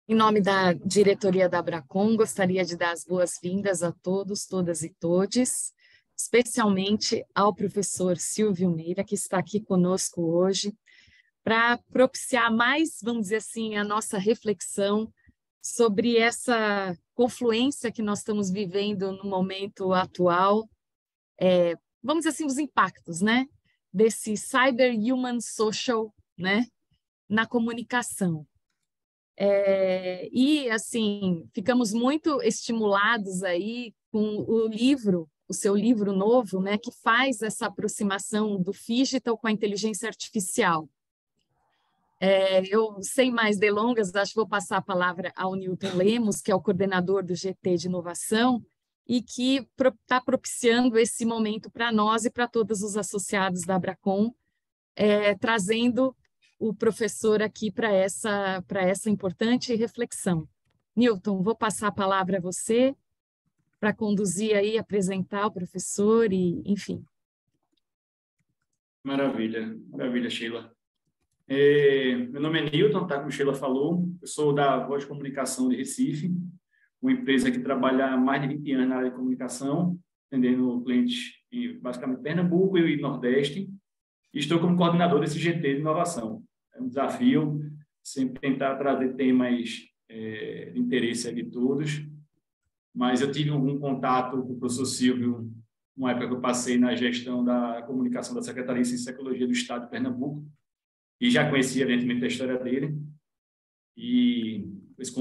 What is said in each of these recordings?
Em nome da diretoria da Abracom, gostaria de dar as boas-vindas a todos, todas e todes, especialmente ao professor Silvio Meira, que está aqui conosco hoje, para propiciar mais, vamos dizer assim, a nossa reflexão sobre essa confluência que nós estamos vivendo no momento atual, vamos dizer assim, os impactos, né, desse cyber-human social, né, na comunicação. E, assim, ficamos muito estimulados aí com o seu livro novo, né, que faz essa aproximação do digital com a inteligência artificial. Eu, sem mais delongas, acho que vou passar a palavra ao Newton Lemos, que é o coordenador do GT de Inovação, e que está propiciando esse momento para nós e para todos os associados da Abracom, trazendo o professor aqui para essa importante reflexão. Newton, vou passar a palavra a você para conduzir aí, apresentar o professor e, enfim. Maravilha, maravilha, Sheila. Meu nome é Newton, tá? Como Sheila falou, eu sou da Voz de Comunicação de Recife, uma empresa que trabalha há mais de 20 anos na área de comunicação, atendendo clientes em basicamente Pernambuco e Nordeste. Estou como coordenador desse GT de inovação. É um desafio sempre tentar trazer temas de interesse de todos, mas eu tive algum contato com o professor Silvio, uma época que eu passei na gestão da comunicação da Secretaria de Ciência e Tecnologia do Estado de Pernambuco, e já conhecia, evidentemente, a história dele, e esse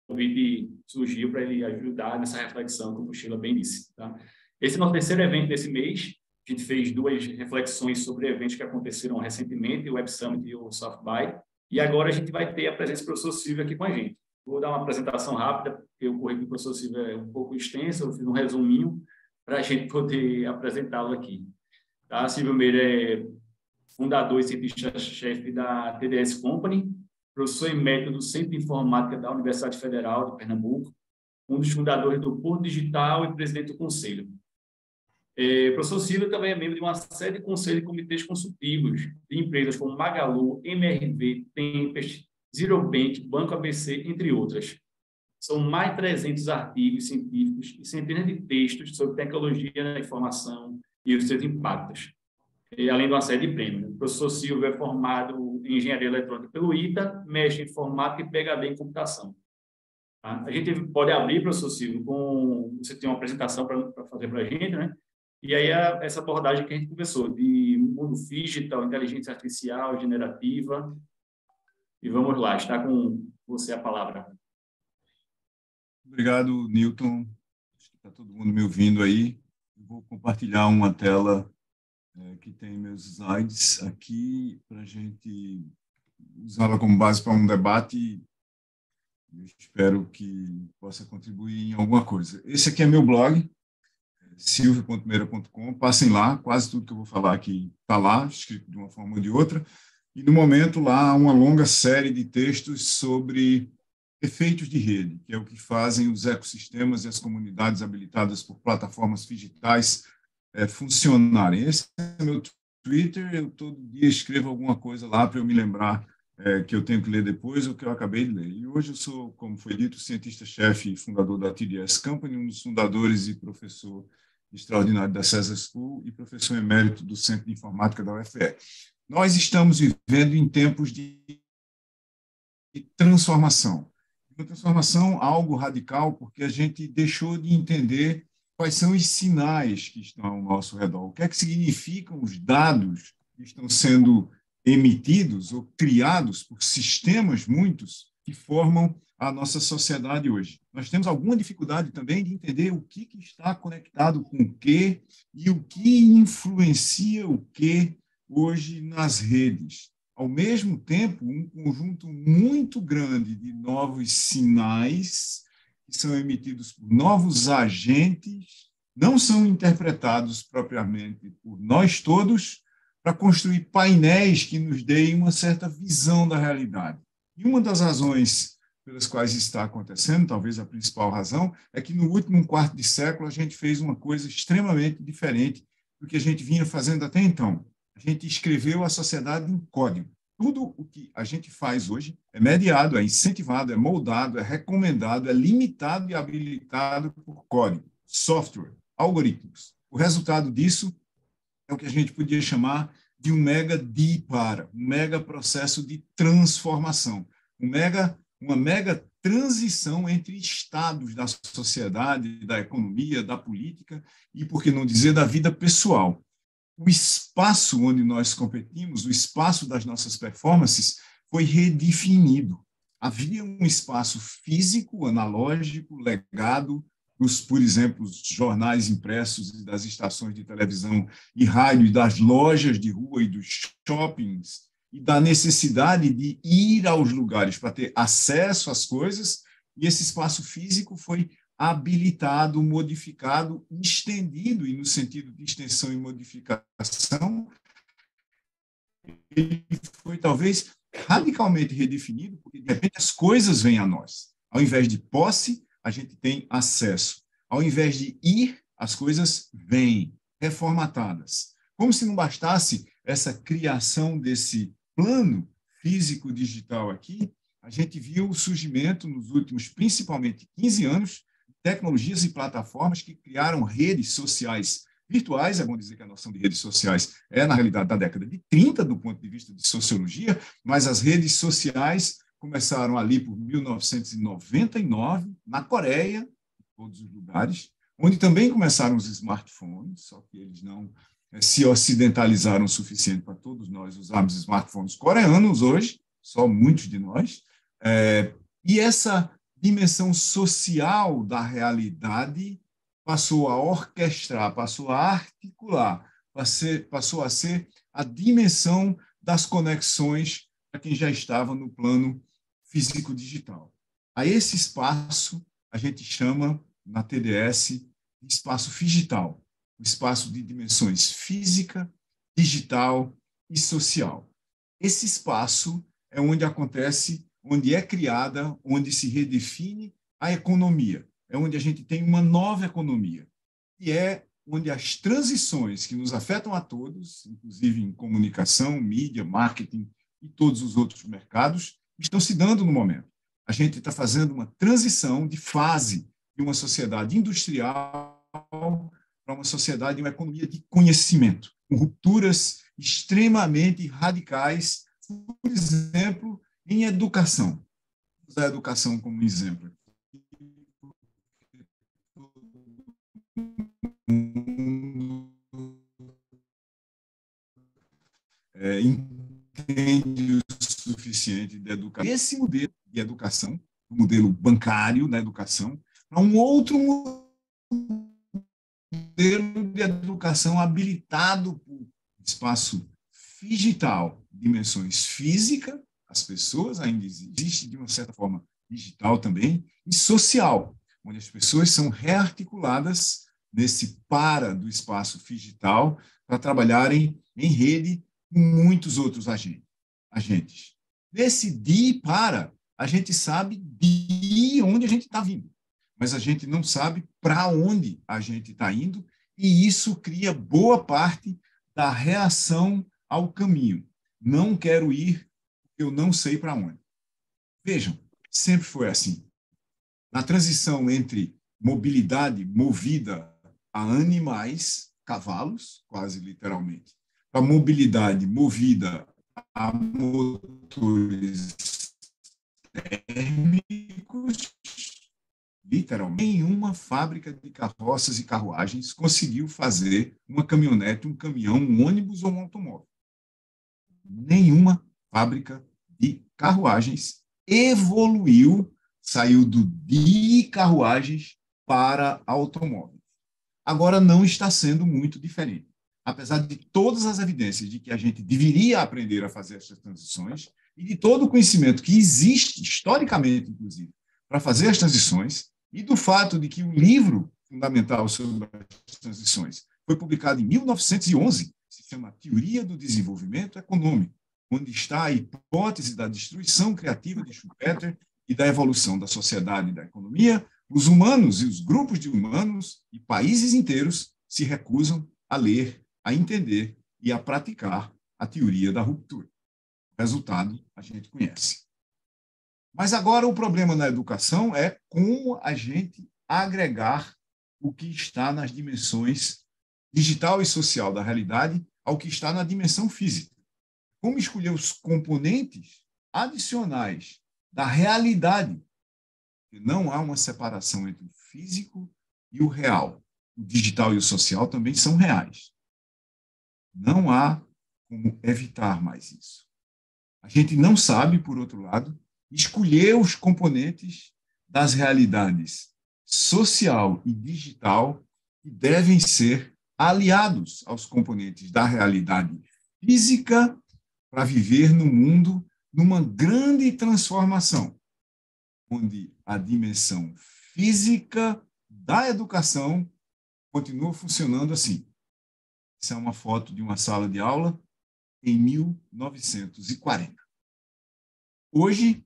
convite surgiu para ele ajudar nessa reflexão, como o Sheila bem disse. Tá? Esse é o nosso terceiro evento desse mês. A gente fez duas reflexões sobre eventos que aconteceram recentemente, o Web Summit e o South By, e agora a gente vai ter a presença do professor Silvio aqui com a gente. Vou dar uma apresentação rápida, porque o currículo do professor Silvio é um pouco extenso, eu fiz um resuminho para a gente poder apresentá-lo aqui. Tá? Silvio Meira é fundador e cientista-chefe da TDS Company, professor emérito do Centro de Informática da Universidade Federal de Pernambuco, um dos fundadores do Porto Digital e presidente do conselho. O professor Silvio também é membro de uma série de conselhos e comitês consultivos de empresas como Magalu, MRV, Tempest, Zero Bank, Banco ABC, entre outras. São mais de 300 artigos científicos e centenas de textos sobre tecnologia da informação e os seus impactos, além de uma série de prêmios. O professor Silvio é formado em Engenharia Eletrônica pelo ITA, mestre em Informática e PhD em Computação. Tá? A gente pode abrir, professor Silvio, você tem uma apresentação para fazer para a gente, né? E aí essa abordagem que a gente conversou, de mundo digital, inteligência artificial, generativa. E vamos lá, está com você a palavra. Obrigado, Newton. Acho que está todo mundo me ouvindo aí. Eu vou compartilhar uma tela que tem meus slides aqui para a gente usá-la como base para um debate. Eu espero que possa contribuir em alguma coisa. Esse aqui é meu blog, silvio.meira.com. Passem lá, quase tudo que eu vou falar aqui está lá, escrito de uma forma ou de outra. E, no momento, lá há uma longa série de textos sobre efeitos de rede, que é o que fazem os ecossistemas e as comunidades habilitadas por plataformas digitais funcionarem. Esse é meu Twitter, eu todo dia escrevo alguma coisa lá para eu me lembrar que eu tenho que ler depois ou que eu acabei de ler. E hoje eu sou, como foi dito, cientista-chefe e fundador da TDS Company, um dos fundadores e professor extraordinário da César School e professor emérito do Centro de Informática da UFE. Nós estamos vivendo em tempos de transformação. Uma transformação, algo radical, porque a gente deixou de entender quais são os sinais que estão ao nosso redor. O que é que significam os dados que estão sendo emitidos ou criados por sistemas muitos que formam a nossa sociedade hoje. Nós temos alguma dificuldade também de entender o que está conectado com o quê e o que influencia o quê hoje nas redes. Ao mesmo tempo, um conjunto muito grande de novos sinais que são emitidos por novos agentes, não são interpretados propriamente por nós todos para construir painéis que nos deem uma certa visão da realidade. E uma das razões pelas quais isso está acontecendo, talvez a principal razão, é que no último quarto de século a gente fez uma coisa extremamente diferente do que a gente vinha fazendo até então. A gente escreveu a sociedade em código. Tudo o que a gente faz hoje é mediado, é incentivado, é moldado, é recomendado, é limitado e habilitado por código, software, algoritmos. O resultado disso é o que a gente podia chamar de um mega DIPARA, um mega processo de transformação, uma mega transição entre estados da sociedade, da economia, da política e, por que não dizer, da vida pessoal. O espaço onde nós competimos, o espaço das nossas performances, foi redefinido. Havia um espaço físico, analógico, legado dos, por exemplo, os jornais impressos e das estações de televisão e rádio, e das lojas de rua e dos shoppings, e da necessidade de ir aos lugares para ter acesso às coisas, e esse espaço físico foi habilitado, modificado, estendido, e no sentido de extensão e modificação, ele foi talvez radicalmente redefinido, porque de repente as coisas vêm a nós. Ao invés de posse, a gente tem acesso. Ao invés de ir, as coisas vêm, reformatadas. Como se não bastasse essa criação desse plano físico digital aqui, a gente viu o surgimento nos últimos, principalmente 15 anos, tecnologias e plataformas que criaram redes sociais virtuais. É bom dizer que a noção de redes sociais é, na realidade, da década de 30, do ponto de vista de sociologia, mas as redes sociais começaram ali por 1999, na Coreia, em todos os lugares, onde também começaram os smartphones, só que eles não se ocidentalizaram o suficiente para todos nós usarmos smartphones coreanos hoje, só muitos de nós, e essa dimensão social da realidade passou a orquestrar, passou a articular, passou a ser a dimensão das conexões para quem já estava no plano físico-digital. A esse espaço a gente chama, na TDS, de espaço figital, o espaço de dimensões física, digital e social. Esse espaço é onde acontece, onde é criada, onde se redefine a economia. É onde a gente tem uma nova economia, e é onde as transições que nos afetam a todos, inclusive em comunicação, mídia, marketing e todos os outros mercados, estão se dando no momento. A gente está fazendo uma transição de fase de uma sociedade industrial para uma sociedade, uma economia de conhecimento, com rupturas extremamente radicais, por exemplo, em educação. Vou usar a educação como exemplo. Entende o suficiente de educação. Esse modelo de educação, o modelo bancário da educação, para um outro modelo de educação habilitado por espaço digital, dimensões físicas, as pessoas ainda existem de uma certa forma digital também, e social, onde as pessoas são rearticuladas nesse do espaço digital para trabalharem em rede com muitos outros agentes. Nesse a gente sabe de onde a gente está vindo, mas a gente não sabe para onde a gente está indo, e isso cria boa parte da reação ao caminho. Não quero ir, eu não sei para onde. Vejam, sempre foi assim. Na transição entre mobilidade movida a animais, cavalos, quase literalmente, para mobilidade movida a motores térmicos, literalmente, nenhuma fábrica de carroças e carruagens conseguiu fazer uma caminhonete, um caminhão, um ônibus ou um automóvel. Nenhuma fábrica de carruagens evoluiu, saiu de carruagens para automóveis. Agora não está sendo muito diferente. Apesar de todas as evidências de que a gente deveria aprender a fazer essas transições e de todo o conhecimento que existe, historicamente, inclusive, para fazer as transições, e do fato de que o livro fundamental sobre as transições foi publicado em 1911, se chama Teoria do Desenvolvimento Econômico, onde está a hipótese da destruição criativa de Schumpeter e da evolução da sociedade e da economia. Os humanos e os grupos de humanos e países inteiros se recusam a ler, a entender e a praticar a teoria da ruptura. O resultado a gente conhece. Mas agora o problema na educação é como a gente agregar o que está nas dimensões digital e social da realidade ao que está na dimensão física. Como escolher os componentes adicionais da realidade. Não há uma separação entre o físico e o real. O digital e o social também são reais. Não há como evitar mais isso. A gente não sabe, por outro lado, escolher os componentes das realidades social e digital que devem ser aliados aos componentes da realidade física para viver no mundo numa grande transformação, onde a dimensão física da educação continua funcionando assim. Essa é uma foto de uma sala de aula em 1940. Hoje,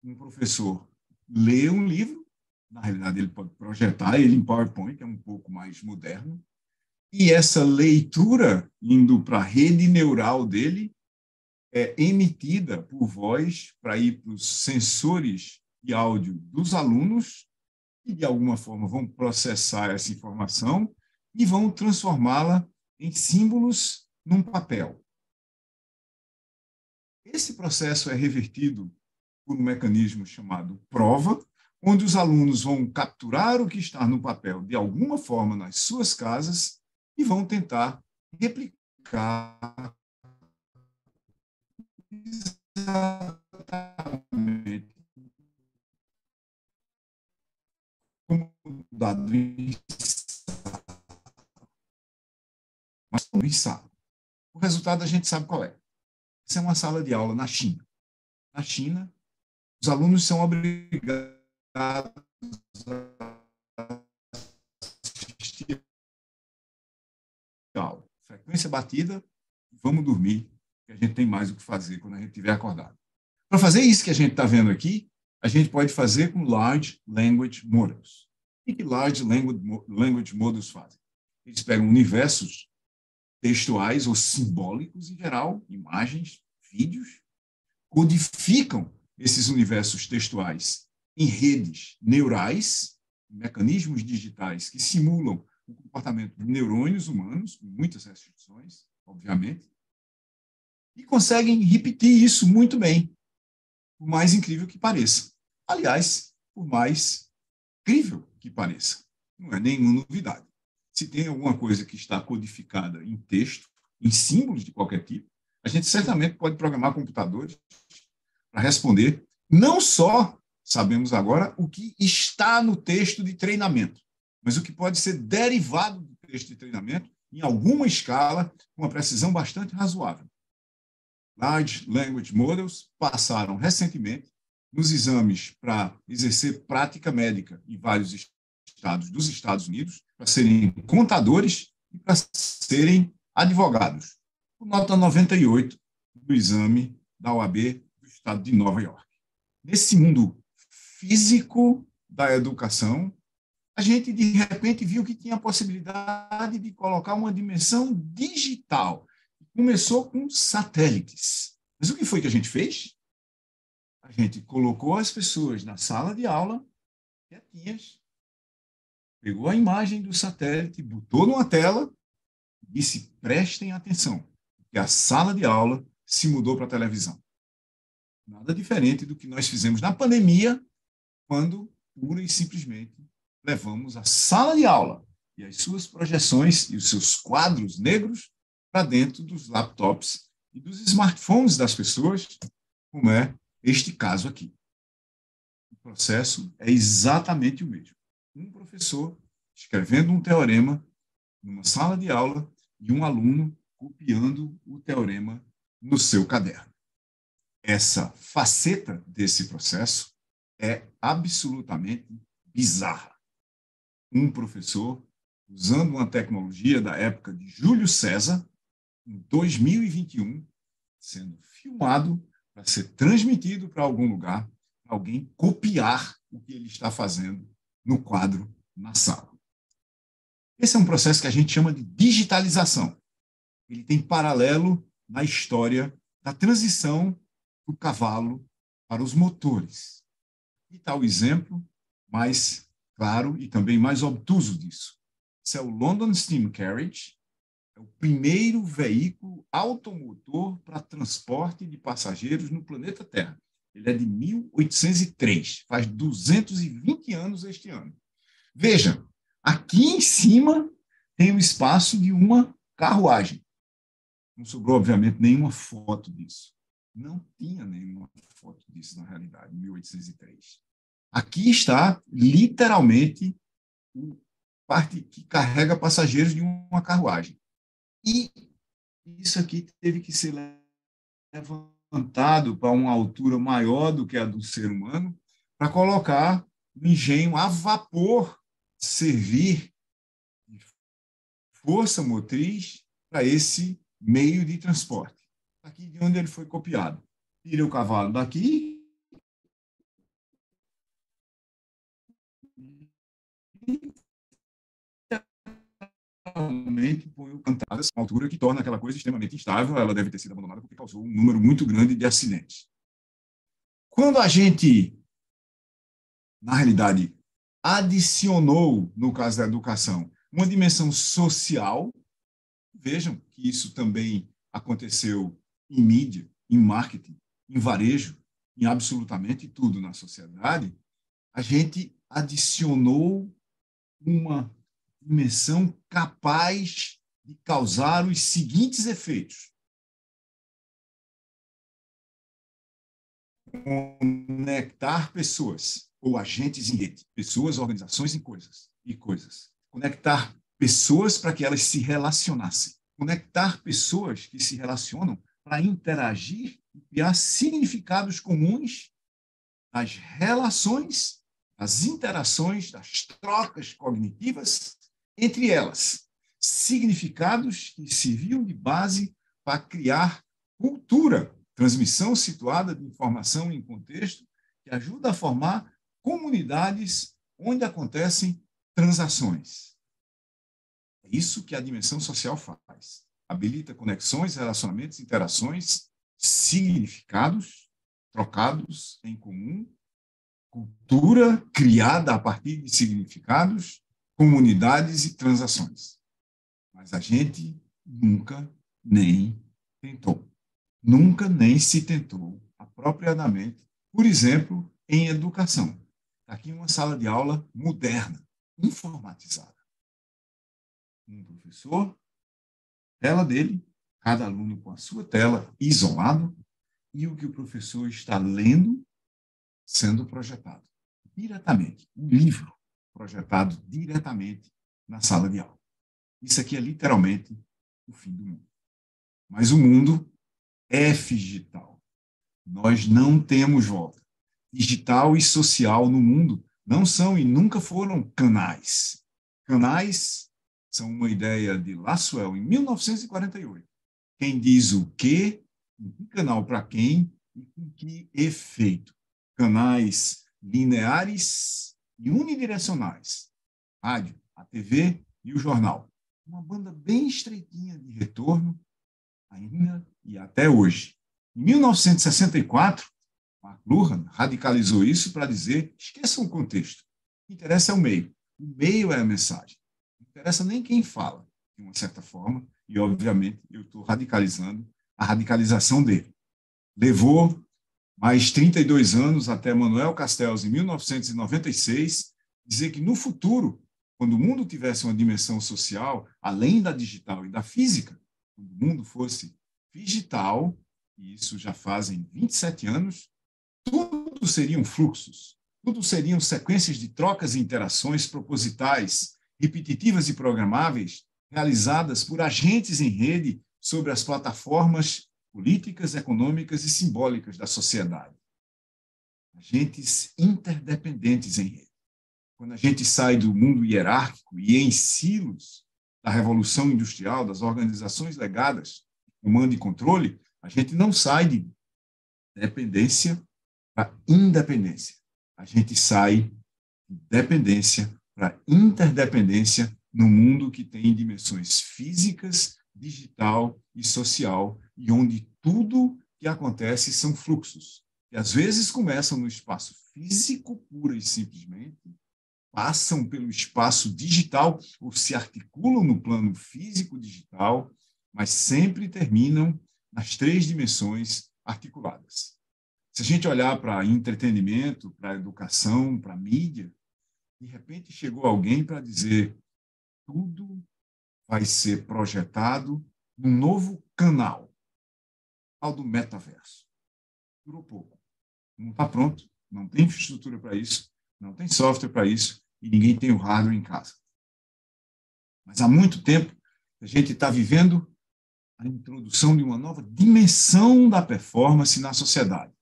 um professor lê um livro, na realidade ele pode projetar ele em PowerPoint, que é um pouco mais moderno, e essa leitura, indo para a rede neural dele, é emitida por voz para ir para os sensores de áudio dos alunos, que de alguma forma vão processar essa informação e vão transformá-la em símbolos num papel. Esse processo é revertido por um mecanismo chamado prova, onde os alunos vão capturar o que está no papel de alguma forma nas suas casas e vão tentar replicar exatamente como dado em sala. O resultado a gente sabe qual é. Essa é uma sala de aula na China. Na China, os alunos são obrigados a assistir a aula. Frequência batida, vamos dormir, que a gente tem mais o que fazer quando a gente estiver acordado. Para fazer isso que a gente está vendo aqui, a gente pode fazer com Large Language Models. O que Large Language Models fazem? Eles pegam universos textuais ou simbólicos, em geral, imagens, vídeos, codificam esses universos textuais em redes neurais, mecanismos digitais que simulam o comportamento de neurônios humanos, com muitas restrições, obviamente, e conseguem repetir isso muito bem, por mais incrível que pareça. Aliás, por mais incrível que pareça. Não é nenhuma novidade. Se tem alguma coisa que está codificada em texto, em símbolos de qualquer tipo, a gente certamente pode programar computadores para responder. Não só sabemos agora o que está no texto de treinamento, mas o que pode ser derivado do texto de treinamento em alguma escala, com uma precisão bastante razoável. Large Language Models passaram recentemente nos exames para exercer prática médica em vários estados dos Estados Unidos, para serem contadores e para serem advogados, com nota 98 do exame da OAB do estado de Nova York. Nesse mundo físico da educação, a gente, de repente, viu que tinha a possibilidade de colocar uma dimensão digital. Começou com satélites. Mas o que foi que a gente fez? A gente colocou as pessoas na sala de aula, quietinhas, pegou a imagem do satélite, botou numa tela e disse: prestem atenção, porque a sala de aula se mudou para a televisão. Nada diferente do que nós fizemos na pandemia, quando, pura e simplesmente, levamos a sala de aula e as suas projeções e os seus quadros negros para dentro dos laptops e dos smartphones das pessoas, como é este caso aqui. O processo é exatamente o mesmo. Um professor escrevendo um teorema numa sala de aula e um aluno copiando o teorema no seu caderno. Essa faceta desse processo é absolutamente bizarra. Um professor, usando uma tecnologia da época de Júlio César, em 2021, sendo filmado para ser transmitido para algum lugar, para alguém copiar o que ele está fazendo no quadro, na sala. Esse é um processo que a gente chama de digitalização. Ele tem paralelo na história da transição do cavalo para os motores. E tal exemplo mais claro e também mais obtuso disso. Esse é o London Steam Carriage, é o primeiro veículo automotor para transporte de passageiros no planeta Terra. Ele é de 1803, faz 220 anos este ano. Veja, aqui em cima tem o espaço de uma carruagem. Não sobrou, obviamente, nenhuma foto disso. Não tinha nenhuma foto disso, na realidade, em 1803. Aqui está, literalmente, a parte que carrega passageiros de uma carruagem. E isso aqui teve que ser levantado para uma altura maior do que a do ser humano para colocar o engenho a vapor servir de força motriz para esse meio de transporte. Aqui de onde ele foi copiado. Tira o cavalo daqui realmente põe o Cantadas a uma altura que torna aquela coisa extremamente instável. Ela deve ter sido abandonada porque causou um número muito grande de acidentes. Quando a gente, na realidade, adicionou, no caso da educação, uma dimensão social, vejam que isso também aconteceu em mídia, em marketing, em varejo, em absolutamente tudo na sociedade, a gente adicionou uma dimensão capaz de causar os seguintes efeitos: conectar pessoas ou agentes em rede, pessoas, organizações e coisas. Conectar pessoas para que elas se relacionassem. Conectar pessoas que se relacionam para interagir e criar significados comuns nas relações, das interações, das trocas cognitivas entre elas. Significados que serviam de base para criar cultura, transmissão situada de informação em contexto, que ajuda a formar comunidades onde acontecem transações. É isso que a dimensão social faz. Habilita conexões, relacionamentos, interações, significados trocados em comum, cultura criada a partir de significados, comunidades e transações. Mas a gente nunca nem tentou. Nunca nem se tentou apropriadamente, por exemplo, em educação. Aqui uma sala de aula moderna, informatizada. Um professor, tela dele, cada aluno com a sua tela, isolado, e o que o professor está lendo sendo projetado diretamente. Um livro projetado diretamente na sala de aula. Isso aqui é literalmente o fim do mundo. Mas o mundo é digital. Nós não temos volta. Digital e social no mundo não são e nunca foram canais. Canais são uma ideia de Lasswell, em 1948. Quem diz o quê, em que canal para quem e com que efeito. Canais lineares e unidirecionais. Rádio, a TV e o jornal. Uma banda bem estreitinha de retorno, ainda e até hoje. Em 1964, McLuhan radicalizou isso para dizer: esqueçam o contexto. O que interessa é o meio. O meio é a mensagem. Não interessa nem quem fala, de uma certa forma, e, obviamente, eu estou radicalizando a radicalização dele. Levou mais 32 anos até Manuel Castells, em 1996, dizer que no futuro, quando o mundo tivesse uma dimensão social, além da digital e da física, quando o mundo fosse digital, e isso já fazem 27 anos, tudo seriam fluxos, tudo seriam sequências de trocas e interações propositais, repetitivas e programáveis, realizadas por agentes em rede sobre as plataformas políticas, econômicas e simbólicas da sociedade. Agentes interdependentes em rede. Quando a gente sai do mundo hierárquico e em silos da revolução industrial, das organizações legadas, comando e controle, a gente não sai de dependência para independência. A gente sai de dependência para interdependência no mundo que tem dimensões físicas, digital e social, e onde tudo que acontece são fluxos, que às vezes começam no espaço físico, pura e simplesmente, passam pelo espaço digital ou se articulam no plano físico digital, mas sempre terminam nas 3 dimensões articuladas. Se a gente olhar para entretenimento, para educação, para mídia, de repente chegou alguém para dizer tudo vai ser projetado num novo canal, ao do metaverso. Durou pouco. Não está pronto, não tem infraestrutura para isso, não tem software para isso e ninguém tem o hardware em casa. Mas há muito tempo a gente está vivendo a introdução de uma nova dimensão da performance na sociedade.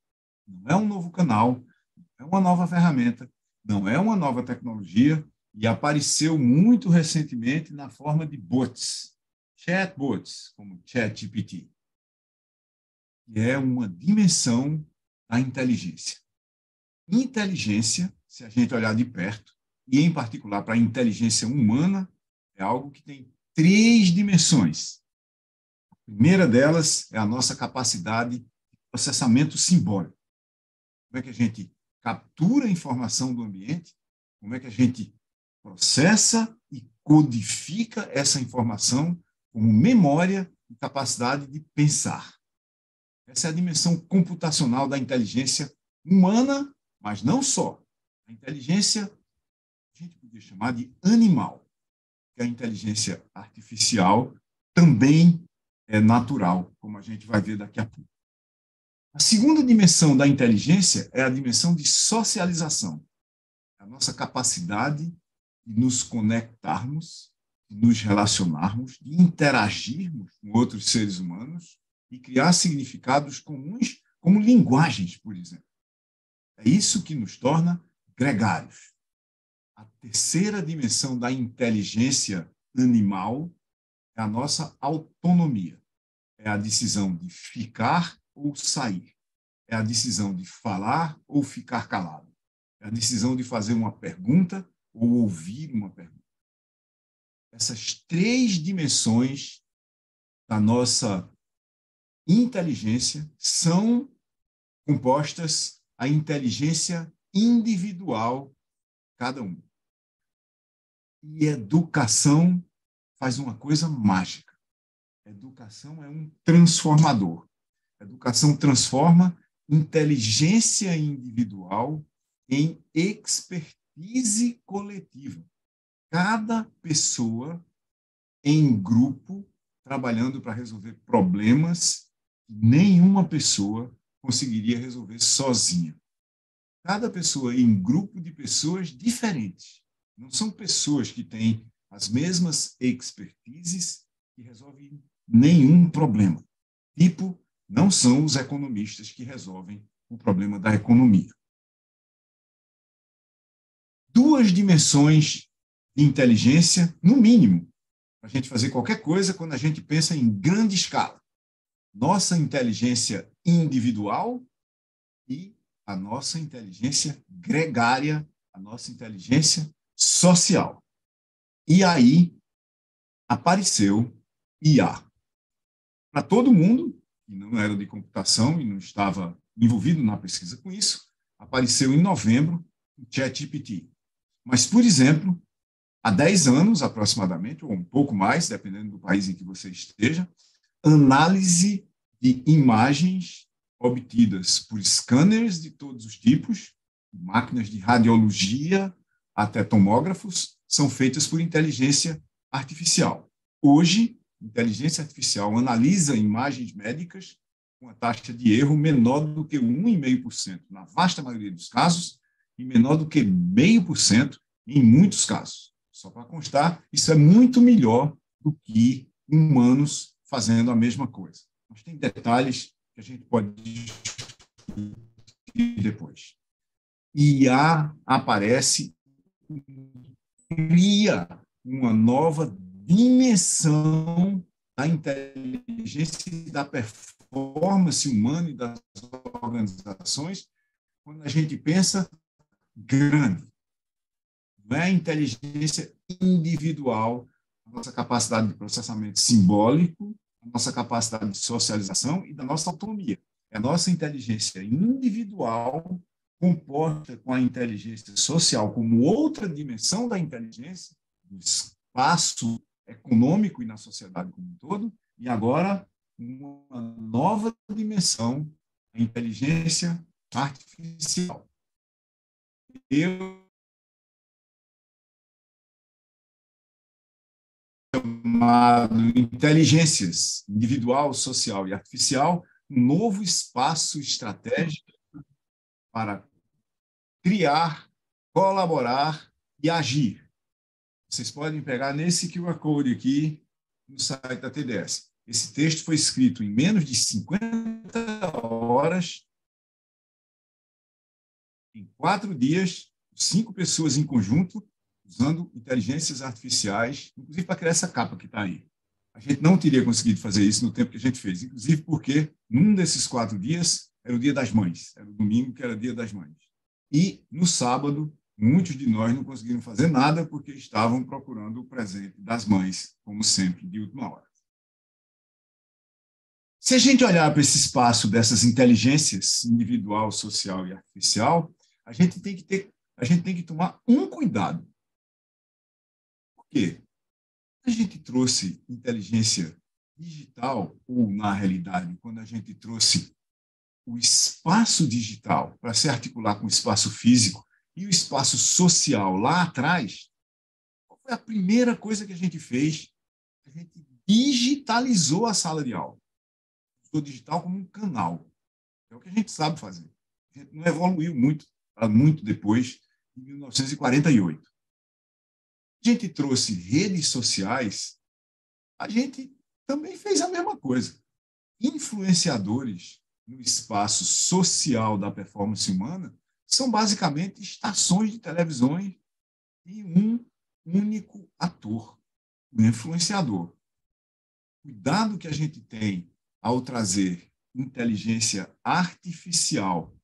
Não é um novo canal, não é uma nova ferramenta, não é uma nova tecnologia e apareceu muito recentemente na forma de bots, chatbots, como ChatGPT, que é uma dimensão da inteligência. Inteligência, se a gente olhar de perto, e em particular para a inteligência humana, é algo que tem 3 dimensões. A primeira delas é a nossa capacidade de processamento simbólico. Como é que a gente captura a informação do ambiente, como é que a gente processa e codifica essa informação como memória e capacidade de pensar. Essa é a dimensão computacional da inteligência humana, mas não só. A inteligência, a gente podia chamar de animal, que a inteligência artificial também é natural, como a gente vai ver daqui a pouco. A segunda dimensão da inteligência é a dimensão de socialização. A nossa capacidade de nos conectarmos, de nos relacionarmos, de interagirmos com outros seres humanos e criar significados comuns, como linguagens, por exemplo. É isso que nos torna gregários. A terceira dimensão da inteligência animal é a nossa autonomia. É a decisão de ficar ou sair. É a decisão de falar ou ficar calado. É a decisão de fazer uma pergunta ou ouvir uma pergunta. Essas 3 dimensões da nossa inteligência são compostas a inteligência individual, cada um. E educação faz uma coisa mágica. Educação é um transformador. Educação transforma inteligência individual em expertise coletiva. Cada pessoa em grupo trabalhando para resolver problemas que nenhuma pessoa conseguiria resolver sozinha. Cada pessoa em grupo de pessoas diferentes. Não são pessoas que têm as mesmas expertises que resolvem nenhum problema. Tipo, não são os economistas que resolvem o problema da economia. 2 dimensões de inteligência, no mínimo, para a gente fazer qualquer coisa quando a gente pensa em grande escala. Nossa inteligência individual e a nossa inteligência gregária, a nossa inteligência social. E aí apareceu IA. Para todo mundo que não era de computação e não estava envolvido na pesquisa com isso, apareceu em novembro o ChatGPT. Mas, por exemplo, há 10 anos, aproximadamente, ou um pouco mais, dependendo do país em que você esteja, análise de imagens obtidas por scanners de todos os tipos, máquinas de radiologia até tomógrafos, são feitas por inteligência artificial. Hoje, inteligência artificial analisa imagens médicas com uma taxa de erro menor do que 1,5%, na vasta maioria dos casos, e menor do que 0,5% em muitos casos. Só para constar, isso é muito melhor do que humanos fazendo a mesma coisa. Mas tem detalhes que a gente pode discutir depois. IA aparece e cria uma nova dimensão da inteligência e da performance humana e das organizações quando a gente pensa grande. Não é a inteligência individual, a nossa capacidade de processamento simbólico, a nossa capacidade de socialização e da nossa autonomia. É a nossa inteligência individual composta com a inteligência social como outra dimensão da inteligência, do espaço econômico e na sociedade como um todo, e agora uma nova dimensão, a inteligência artificial. Eu chamado inteligências individual, social e artificial, um novo espaço estratégico para criar, colaborar e agir. Vocês podem pegar nesse QR Code aqui no site da TDS. Esse texto foi escrito em menos de 50 horas, em 4 dias, 5 pessoas em conjunto, usando inteligências artificiais, inclusive para criar essa capa que está aí. A gente não teria conseguido fazer isso no tempo que a gente fez, inclusive porque num desses 4 dias era o Dia das Mães, era o domingo que era Dia das Mães. E no sábado, muitos de nós não conseguiram fazer nada porque estavam procurando o presente das mães, como sempre, de última hora. Se a gente olhar para esse espaço dessas inteligências individual, social e artificial, a gente tem que tomar um cuidado. Por quê? A gente trouxe inteligência digital, ou, na realidade, quando a gente trouxe o espaço digital para se articular com o espaço físico e o espaço social lá atrás, qual foi a primeira coisa que a gente fez? A gente digitalizou a sala de aula. Usou digital como um canal. É o que a gente sabe fazer. A gente não evoluiu muito, para muito depois, em 1948. A gente trouxe redes sociais, a gente também fez a mesma coisa. Influenciadores no espaço social da performance humana são basicamente estações de televisão e um único ator, o influenciador. Cuidado que a gente tem ao trazer inteligência artificial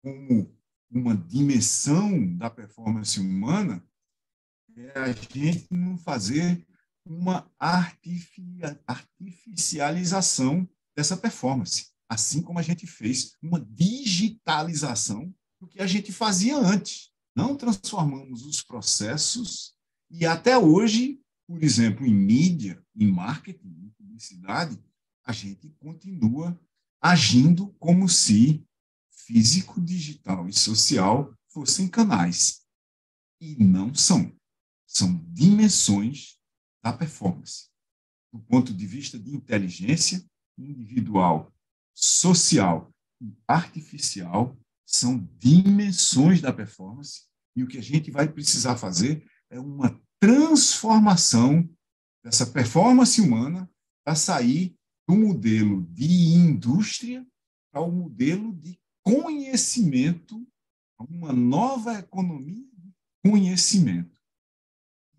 como uma dimensão da performance humana é a gente não fazer uma artificialização dessa performance, assim como a gente fez uma digitalização do que a gente fazia antes. Não transformamos os processos e até hoje, por exemplo, em mídia, em marketing, em publicidade, a gente continua agindo como se físico, digital e social fossem canais. E não são. São dimensões da performance. Do ponto de vista de inteligência individual, social e artificial, são dimensões da performance e o que a gente vai precisar fazer é uma transformação dessa performance humana para sair do modelo de indústria para o modelo de conhecimento, uma nova economia de conhecimento.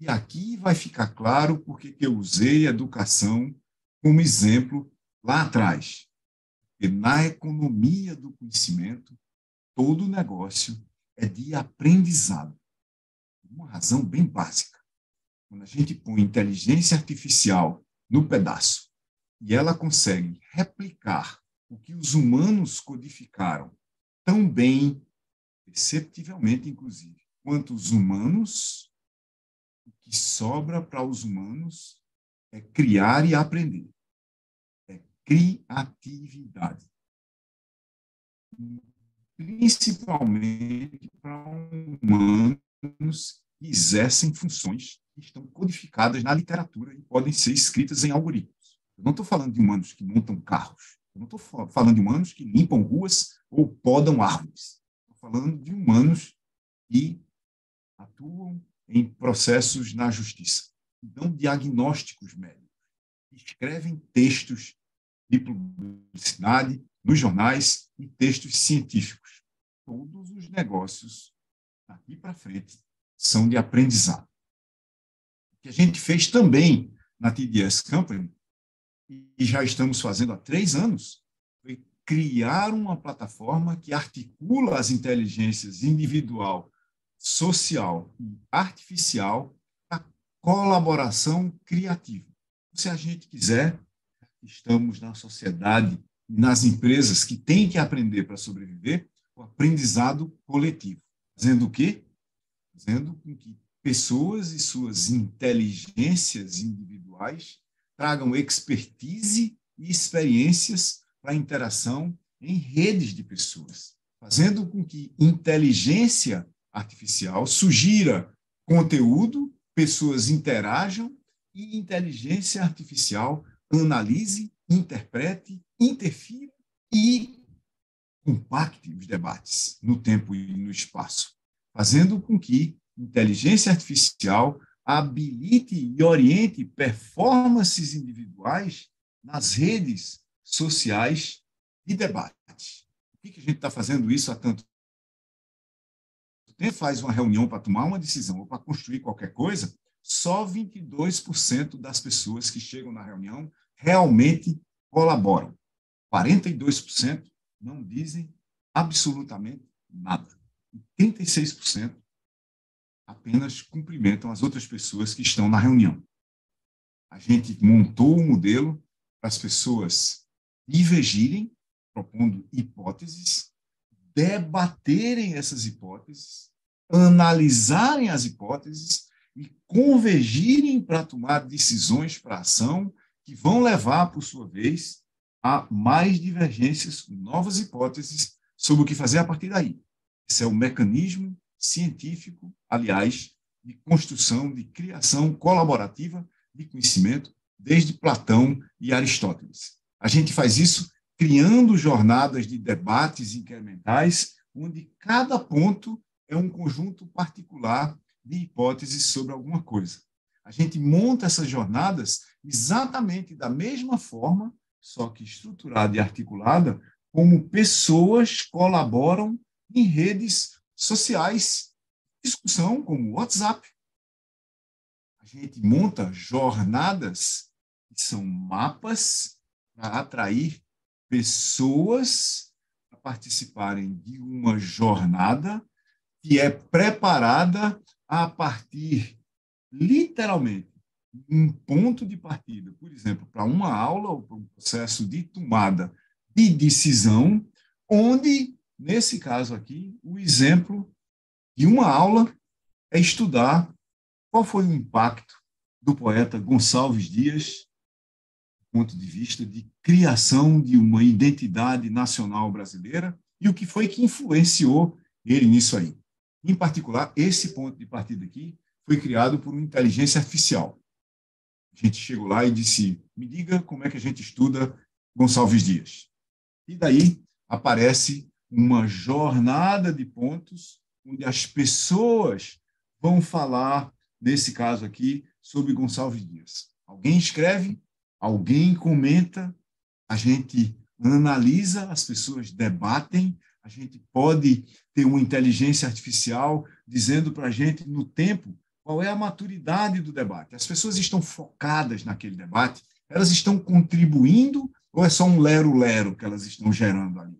E aqui vai ficar claro porque eu usei a educação como exemplo lá atrás. Porque na economia do conhecimento, todo negócio é de aprendizado. Uma razão bem básica. Quando a gente põe inteligência artificial no pedaço e ela consegue replicar o que os humanos codificaram tão bem, perceptivelmente, inclusive, quanto os humanos, o que sobra para os humanos é criar e aprender. É criatividade. Principalmente para humanos que exercem funções que estão codificadas na literatura e podem ser escritas em algoritmos. Eu não estou falando de humanos que montam carros. Eu não estou falando de humanos que limpam ruas ou podam árvores. Estou falando de humanos que atuam em processos na justiça, dão diagnósticos médicos, escrevem textos de publicidade nos jornais e textos científicos. Todos os negócios, daqui para frente, são de aprendizado. O que a gente fez também na TDS Company, e já estamos fazendo há 3 anos, foi criar uma plataforma que articula as inteligências individual, social e artificial para colaboração criativa. Se a gente quiser, estamos na sociedade nas empresas que têm que aprender para sobreviver, o aprendizado coletivo. Fazendo o quê? Fazendo com que pessoas e suas inteligências individuais tragam expertise e experiências para a interação em redes de pessoas, fazendo com que inteligência artificial sugira conteúdo, pessoas interajam e inteligência artificial analise, interprete, interfira e compacte os debates no tempo e no espaço, fazendo com que inteligência artificial habilite e oriente performances individuais nas redes sociais de debate. Por que a gente está fazendo isso há tanto tempo? Faz uma reunião para tomar uma decisão ou para construir qualquer coisa, só 22% das pessoas que chegam na reunião realmente colaboram. 42% não dizem absolutamente nada. E 36% apenas cumprimentam as outras pessoas que estão na reunião. A gente montou um modelo para as pessoas divergirem, propondo hipóteses, debaterem essas hipóteses, analisarem as hipóteses e convergirem para tomar decisões para ação que vão levar, por sua vez, a mais divergências, novas hipóteses sobre o que fazer a partir daí. Esse é o mecanismo científico, aliás, de construção, de criação colaborativa de conhecimento, desde Platão e Aristóteles. A gente faz isso criando jornadas de debates incrementais, onde cada ponto é um conjunto particular de hipóteses sobre alguma coisa. A gente monta essas jornadas exatamente da mesma forma, só que estruturada e articulada, como pessoas colaboram em redes sociais, discussão como o WhatsApp. A gente monta jornadas que são mapas para atrair pessoas a participarem de uma jornada que é preparada a partir, literalmente, de um ponto de partida, por exemplo, para uma aula ou para um processo de tomada de decisão, onde, nesse caso aqui, o exemplo de uma aula é estudar qual foi o impacto do poeta Gonçalves Dias, do ponto de vista de criação de uma identidade nacional brasileira e o que foi que influenciou ele nisso aí. Em particular, esse ponto de partida aqui foi criado por uma inteligência artificial. A gente chegou lá e disse, me diga como é que a gente estuda Gonçalves Dias. E daí aparece uma jornada de pontos onde as pessoas vão falar, nesse caso aqui, sobre Gonçalves Dias. Alguém escreve, alguém comenta, a gente analisa, as pessoas debatem, a gente pode ter uma inteligência artificial dizendo para a gente, no tempo, qual é a maturidade do debate. As pessoas estão focadas naquele debate, elas estão contribuindo ou é só um lero-lero que elas estão gerando ali?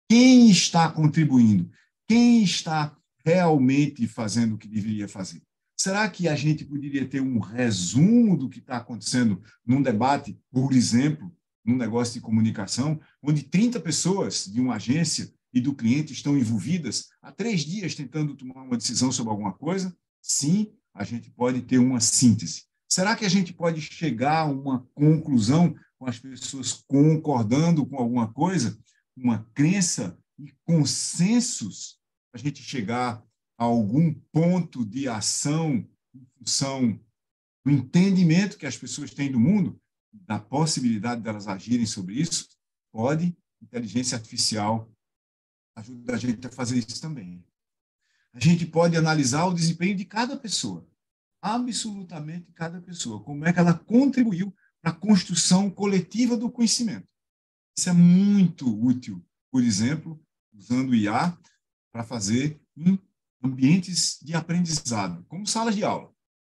Quem está contribuindo? Quem está realmente fazendo o que deveria fazer? Será que a gente poderia ter um resumo do que está acontecendo num debate, por exemplo, num negócio de comunicação, onde 30 pessoas de uma agência e do cliente estão envolvidas há 3 dias tentando tomar uma decisão sobre alguma coisa? Sim, a gente pode ter uma síntese. Será que a gente pode chegar a uma conclusão com as pessoas concordando com alguma coisa, uma crença e consensos, a gente chegar a algum ponto de ação em função do entendimento que as pessoas têm do mundo, da possibilidade delas agirem sobre isso? Pode, inteligência artificial ajuda a gente a fazer isso também. A gente pode analisar o desempenho de cada pessoa, absolutamente cada pessoa, como é que ela contribuiu para a construção coletiva do conhecimento. Isso é muito útil, por exemplo, usando o IA para fazer em ambientes de aprendizado, como salas de aula,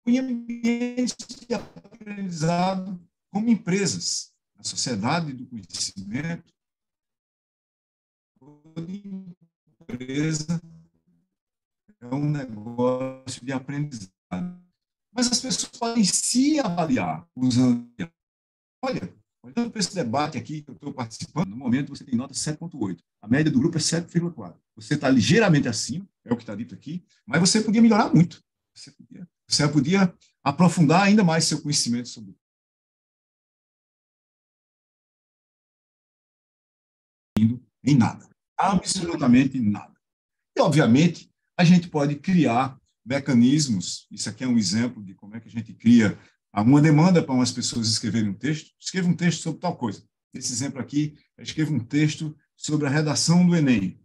em ambientes de aprendizado como empresas, a sociedade do conhecimento, toda empresa é um negócio de aprendizado. Mas as pessoas podem se avaliar usando. Olha, Olhando para esse debate aqui que eu estou participando, no momento você tem nota 7,8. A média do grupo é 7,4. Você está ligeiramente acima, é o que está dito aqui, mas você podia melhorar muito. Você podia aprofundar ainda mais seu conhecimento sobre em nada, absolutamente nada. E, obviamente, a gente pode criar mecanismos, isso aqui é um exemplo de como é que a gente cria uma demanda para umas pessoas escreverem um texto, escreva um texto sobre tal coisa. Esse exemplo aqui, escreva um texto sobre a redação do Enem.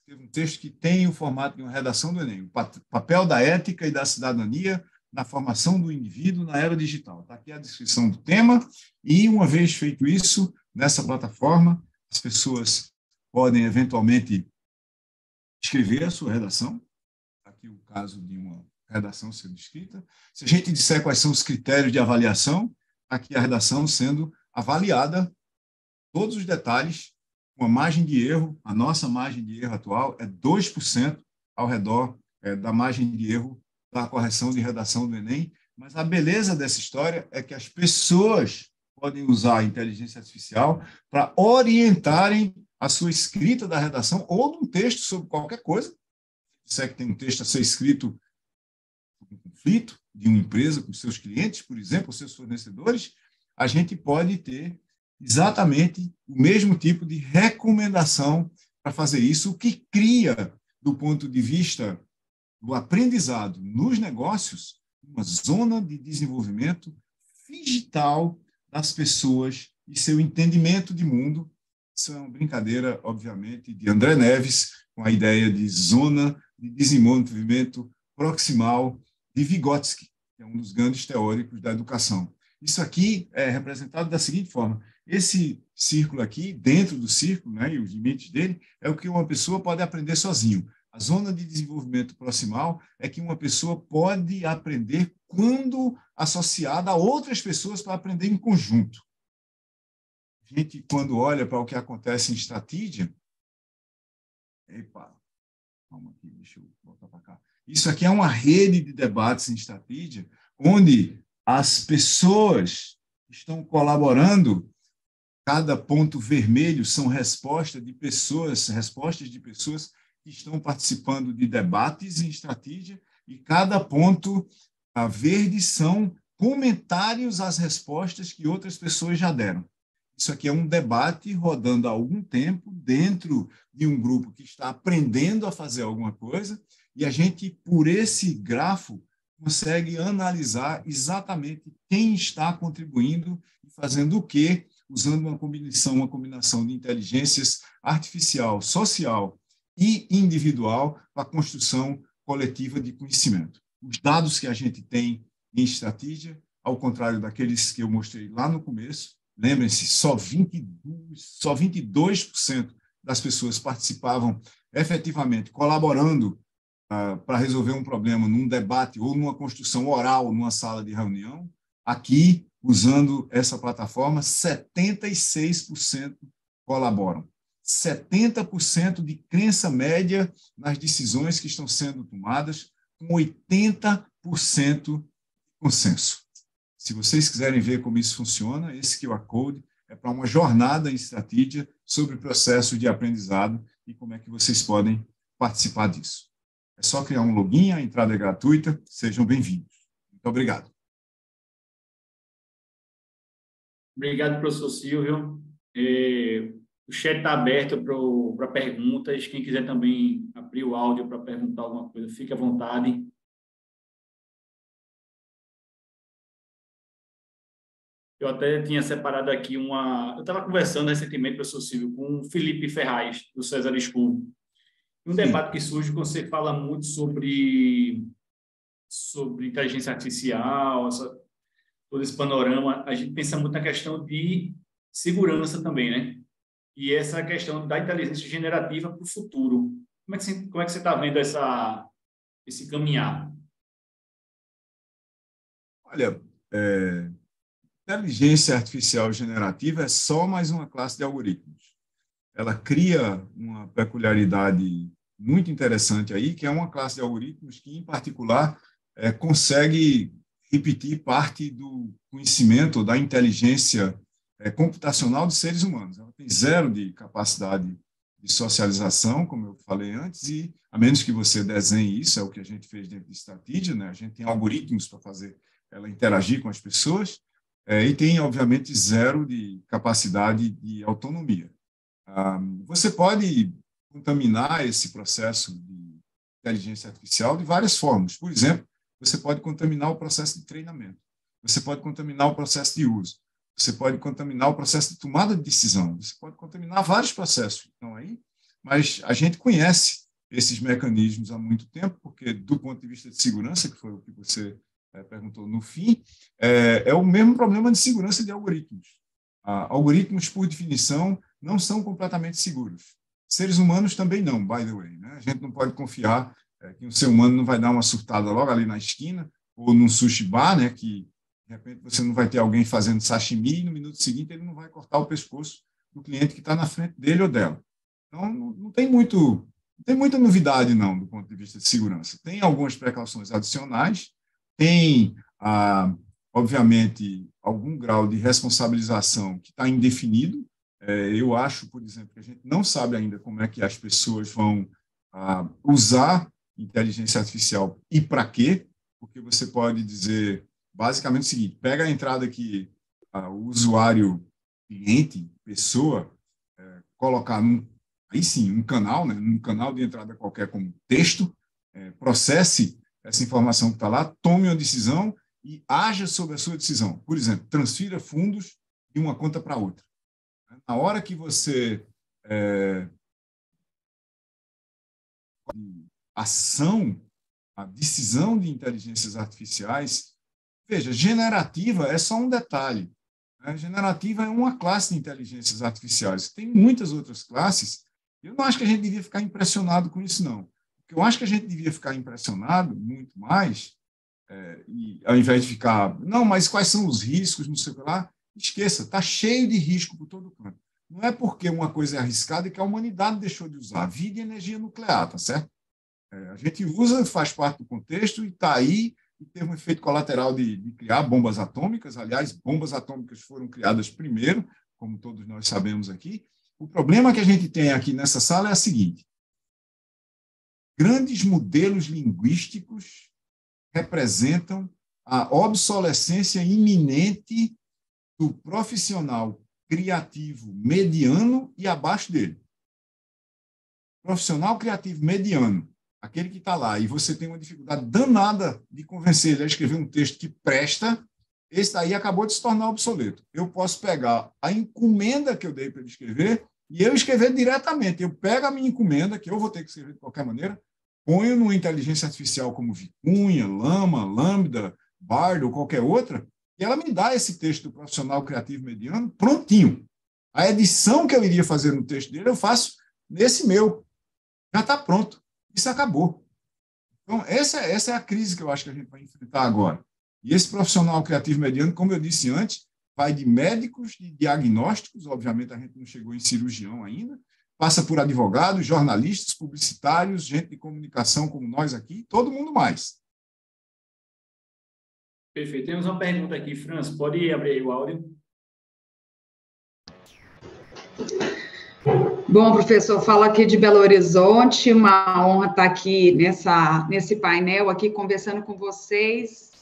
Escreva um texto que tem o formato de uma redação do Enem, o papel da ética e da cidadania na formação do indivíduo na era digital. Está aqui a descrição do tema, e uma vez feito isso, nessa plataforma, as pessoas podem eventualmente escrever a sua redação. Aqui o caso de uma redação sendo escrita. Se a gente disser quais são os critérios de avaliação, aqui a redação sendo avaliada, todos os detalhes, com a margem de erro, a nossa margem de erro atual é 2% ao redor da margem de erro da correção de redação do Enem, mas a beleza dessa história é que as pessoas podem usar a inteligência artificial para orientarem a sua escrita da redação ou de um texto sobre qualquer coisa. Se é que tem um texto a ser escrito sobre um conflito de uma empresa com seus clientes, por exemplo, seus fornecedores, a gente pode ter exatamente o mesmo tipo de recomendação para fazer isso, o que cria, do ponto de vista do aprendizado nos negócios, uma zona de desenvolvimento digital das pessoas e seu entendimento de mundo. Isso é uma brincadeira, obviamente, de André Neves, com a ideia de zona de desenvolvimento proximal de Vygotsky, que é um dos grandes teóricos da educação. Isso aqui é representado da seguinte forma: esse círculo aqui, dentro do círculo, né, e os limites dele, é o que uma pessoa pode aprender sozinho. A zona de desenvolvimento proximal é que uma pessoa pode aprender quando associada a outras pessoas para aprender em conjunto. A gente, quando olha para o que acontece em Strategia, calma aqui, deixa eu voltar para cá. Isso aqui é uma rede de debates em Strategia, onde as pessoas estão colaborando. Cada ponto vermelho são respostas de pessoas que estão participando de debates em Strategia, e cada ponto verde são comentários às respostas que outras pessoas já deram. Isso aqui é um debate rodando há algum tempo dentro de um grupo que está aprendendo a fazer alguma coisa, e a gente, por esse grafo, consegue analisar exatamente quem está contribuindo e fazendo o quê, usando uma combinação de inteligências artificial, social e individual para a construção coletiva de conhecimento. Os dados que a gente tem em Strategia, ao contrário daqueles que eu mostrei lá no começo, lembrem-se, só 22% das pessoas participavam efetivamente colaborando para resolver um problema num debate ou numa construção oral numa sala de reunião. Aqui, usando essa plataforma, 76% colaboram. 70% de crença média nas decisões que estão sendo tomadas, com 80% de consenso. Se vocês quiserem ver como isso funciona, esse QR Code é para uma jornada em Strategia sobre o processo de aprendizado e como é que vocês podem participar disso. É só criar um login, a entrada é gratuita, sejam bem-vindos. Muito obrigado. Obrigado, professor Silvio. O chat está aberto para perguntas. Quem quiser também abrir o áudio para perguntar alguma coisa, fique à vontade. Eu até tinha separado aqui Eu estava conversando recentemente, professor Silvio, com o Felipe Ferraz, do César School. Um debate que surge quando você fala muito sobre inteligência artificial, todo esse panorama, a gente pensa muito na questão de segurança também, né? E essa questão da inteligência generativa para o futuro. Como é que você está vendo esse caminhar? Olha, inteligência artificial generativa é só mais uma classe de algoritmos. Ela cria uma peculiaridade muito interessante aí, que é uma classe de algoritmos que, em particular, consegue repetir parte do conhecimento, da inteligência computacional de seres humanos. Ela tem zero de capacidade de socialização, como eu falei antes, e a menos que você desenhe isso, é o que a gente fez dentro de Statid, né? A gente tem algoritmos para fazer ela interagir com as pessoas, e tem, obviamente, zero de capacidade de autonomia. Você pode contaminar esse processo de inteligência artificial de várias formas. Por exemplo, você pode contaminar o processo de treinamento, você pode contaminar o processo de uso, você pode contaminar o processo de tomada de decisão, você pode contaminar vários processos que estão aí, mas a gente conhece esses mecanismos há muito tempo, porque, do ponto de vista de segurança, que foi o que você perguntou no fim, é o mesmo problema de segurança de algoritmos. Algoritmos, por definição, não são completamente seguros. Seres humanos também não, by the way. Né? A gente não pode confiar que um ser humano não vai dar uma surtada logo ali na esquina, ou num sushi bar, né, que de repente você não vai ter alguém fazendo sashimi e no minuto seguinte ele não vai cortar o pescoço do cliente que está na frente dele ou dela. Então, não tem muita novidade, não, do ponto de vista de segurança. Tem algumas precauções adicionais, tem, obviamente, algum grau de responsabilização que está indefinido. Eu acho, por exemplo, que a gente não sabe ainda como é que as pessoas vão usar inteligência artificial e para quê, porque você pode dizer basicamente o seguinte: pega a entrada que o usuário, cliente, pessoa, colocar aí sim, um canal, né, num canal de entrada qualquer como texto, processe essa informação que está lá, tome uma decisão e haja sobre a sua decisão. Por exemplo, transfira fundos de uma conta para outra. Na hora que você a decisão de inteligências artificiais, veja, generativa é só um detalhe. Né? Generativa é uma classe de inteligências artificiais. Tem muitas outras classes. Eu não acho que a gente devia ficar impressionado com isso, não. Eu acho que a gente devia ficar impressionado muito mais, e ao invés de ficar, não, mas quais são os riscos, não sei o que lá, esqueça, está cheio de risco por todo canto. Não é porque uma coisa é arriscada que a humanidade deixou de usar. Vida e energia nuclear, tá certo? A gente usa, faz parte do contexto e está aí, e teve um efeito colateral de criar bombas atômicas. Aliás, bombas atômicas foram criadas primeiro, como todos nós sabemos aqui. O problema que a gente tem aqui nessa sala é o seguinte: grandes modelos linguísticos representam a obsolescência iminente do profissional criativo mediano e abaixo dele. Profissional criativo mediano, aquele que está lá, e você tem uma dificuldade danada de convencer ele a escrever um texto que presta, esse daí acabou de se tornar obsoleto. Eu posso pegar a encomenda que eu dei para ele escrever e eu escrever diretamente. Eu pego a minha encomenda, que eu vou ter que escrever de qualquer maneira, ponho numa inteligência artificial como Vicunha, Llama, Lambda, Bard ou qualquer outra, e ela me dá esse texto do profissional criativo mediano prontinho. A edição que eu iria fazer no texto dele, eu faço nesse meu. Já está pronto. Isso acabou. Então, essa é a crise que eu acho que a gente vai enfrentar agora. E esse profissional criativo mediano, como eu disse antes, vai de médicos, de diagnósticos, obviamente a gente não chegou em cirurgião ainda, passa por advogados, jornalistas, publicitários, gente de comunicação como nós aqui, todo mundo mais. Perfeito. Temos uma pergunta aqui, Franz, pode abrir aí o áudio? Bom, professor, falo aqui de Belo Horizonte, uma honra estar aqui nesse painel, aqui conversando com vocês,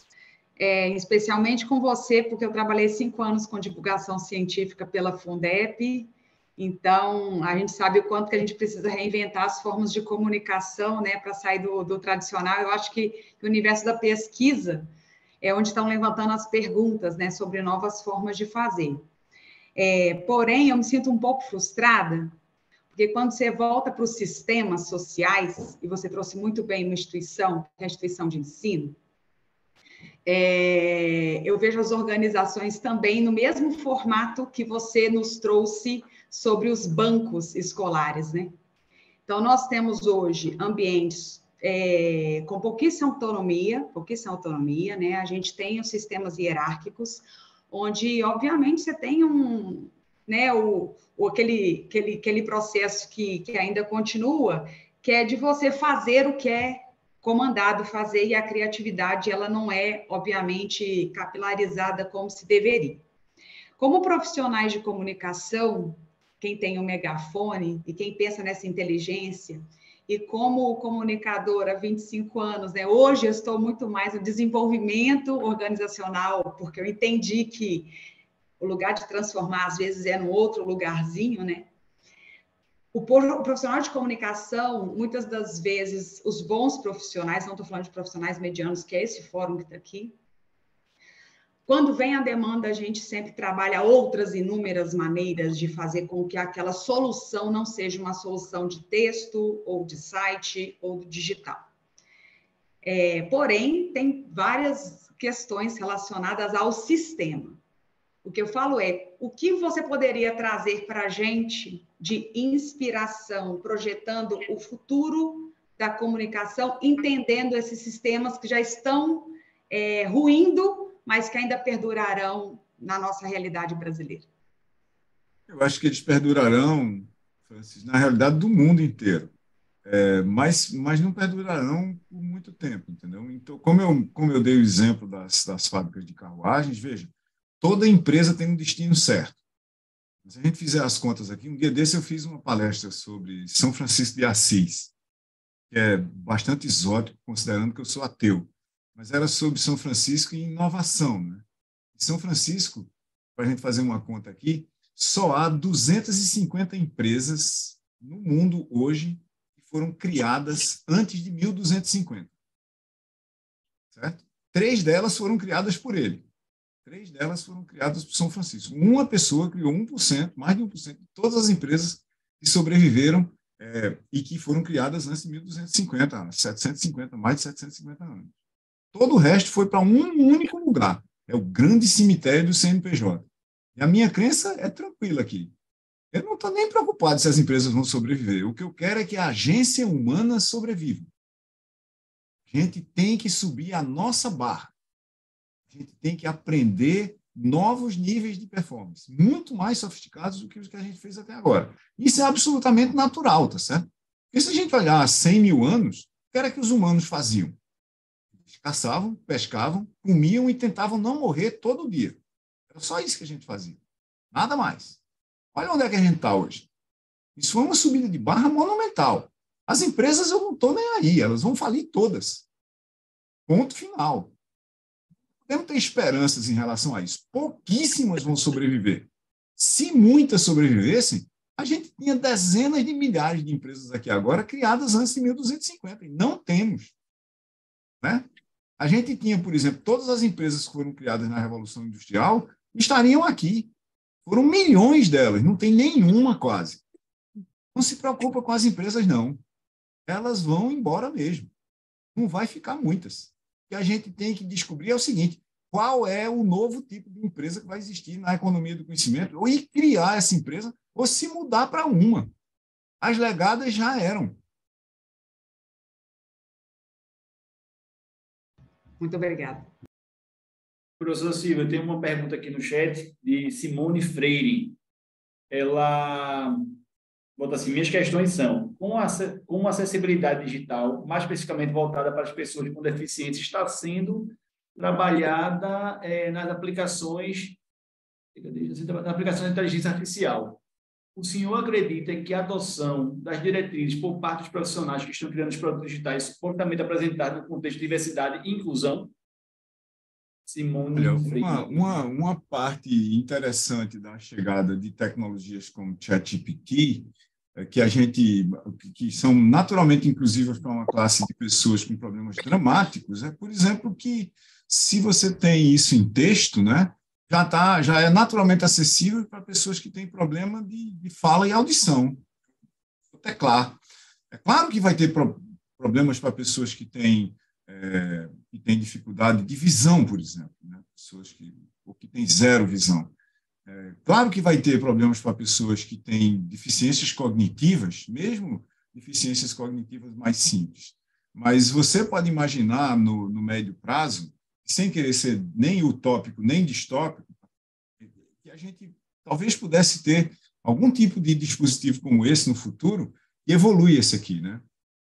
especialmente com você, porque eu trabalhei 5 anos com divulgação científica pela Fundep, então a gente sabe o quanto que a gente precisa reinventar as formas de comunicação, né, para sair do tradicional. Eu acho que o universo da pesquisa é onde estão levantando as perguntas, né, sobre novas formas de fazer. Porém, eu me sinto um pouco frustrada, porque quando você volta para os sistemas sociais, e você trouxe muito bem uma instituição, que é a instituição de ensino, eu vejo as organizações também no mesmo formato que você nos trouxe sobre os bancos escolares, né? Então, nós temos hoje ambientes com pouquíssima autonomia, né? A gente tem os sistemas hierárquicos, onde, obviamente, você tem né, aquele processo que ainda continua, que é de você fazer o que é comandado fazer, e a criatividade, ela não é, obviamente, capilarizada como se deveria. Como profissionais de comunicação, quem tem um megafone e quem pensa nessa inteligência, e como comunicadora há 25 anos, né? Hoje eu estou muito mais no desenvolvimento organizacional, porque eu entendi que o lugar de transformar, às vezes, é no outro lugarzinho, né? O profissional de comunicação, muitas das vezes, os bons profissionais, não estou falando de profissionais medianos, que é esse fórum que está aqui, quando vem a demanda, a gente sempre trabalha outras inúmeras maneiras de fazer com que aquela solução não seja uma solução de texto, ou de site, ou digital. Porém, tem várias questões relacionadas ao sistema. O que eu falo é, o que você poderia trazer para a gente de inspiração, projetando o futuro da comunicação, entendendo esses sistemas que já estão ruindo, mas que ainda perdurarão na nossa realidade brasileira? Eu acho que eles perdurarão, Francis, na realidade do mundo inteiro, mas não perdurarão por muito tempo, entendeu? Então, como eu dei o exemplo das fábricas de carruagens, veja, toda empresa tem um destino certo. Se a gente fizer as contas aqui, um dia desse eu fiz uma palestra sobre São Francisco de Assis, que é bastante exótico, considerando que eu sou ateu, mas era sobre São Francisco e inovação, né? Em São Francisco, para a gente fazer uma conta aqui, só há 250 empresas no mundo hoje que foram criadas antes de 1250. Certo? 3 delas foram criadas por ele. 3 delas foram criadas por São Francisco. Uma pessoa criou 1%, mais de 1% de todas as empresas que sobreviveram e que foram criadas antes de 1250, 750, mais de 750 anos. Todo o resto foi para um único lugar. É o grande cemitério do CNPJ. E a minha crença é tranquila aqui. Eu não estou nem preocupado se as empresas vão sobreviver. O que eu quero é que a agência humana sobreviva. A gente tem que subir a nossa barra. A gente tem que aprender novos níveis de performance, muito mais sofisticados do que os que a gente fez até agora. Isso é absolutamente natural, tá certo? Porque se a gente olhar há 100 mil anos, o que era que os humanos faziam? Eles caçavam, pescavam, comiam e tentavam não morrer todo dia. Era só isso que a gente fazia. Nada mais. Olha onde é que a gente está hoje. Isso foi uma subida de barra monumental. As empresas eu não estou nem aí, elas vão falir todas. Ponto final. Podemos ter esperanças em relação a isso. Pouquíssimas vão sobreviver. Se muitas sobrevivessem, a gente tinha dezenas de milhares de empresas aqui agora criadas antes de 1250. E não temos. Né? A gente tinha, por exemplo, todas as empresas que foram criadas na Revolução Industrial estariam aqui. Foram milhões delas, não tem nenhuma quase. Não se preocupa com as empresas, não. Elas vão embora mesmo. Não vai ficar muitas. O que a gente tem que descobrir é o seguinte: qual é o novo tipo de empresa que vai existir na economia do conhecimento, ou ir criar essa empresa, ou se mudar para uma. As legadas já eram. Muito obrigada. Professor Silvia, eu tenho uma pergunta aqui no chat de Simone Freire. Ela bota assim: minhas questões são, como a acessibilidade digital, mais especificamente voltada para as pessoas com deficiência, está sendo trabalhada nas aplicações de inteligência artificial. O senhor acredita que a adoção das diretrizes por parte dos profissionais que estão criando os produtos digitais supostamente apresentados no contexto de diversidade e inclusão? Simone Freire. Uma parte interessante da chegada de tecnologias como ChatGPT, que são naturalmente inclusivas para uma classe de pessoas com problemas dramáticos, por exemplo, que se você tem isso em texto, né, já é naturalmente acessível para pessoas que têm problema de fala e audição. É claro. É claro que vai ter problemas para pessoas que têm dificuldade de visão, por exemplo, né? Pessoas que têm zero visão. Claro que vai ter problemas para pessoas que têm deficiências cognitivas, mesmo deficiências cognitivas mais simples. Mas você pode imaginar, no médio prazo, sem querer ser nem utópico, nem distópico, que a gente talvez pudesse ter algum tipo de dispositivo como esse no futuro, e evolui esse aqui, né?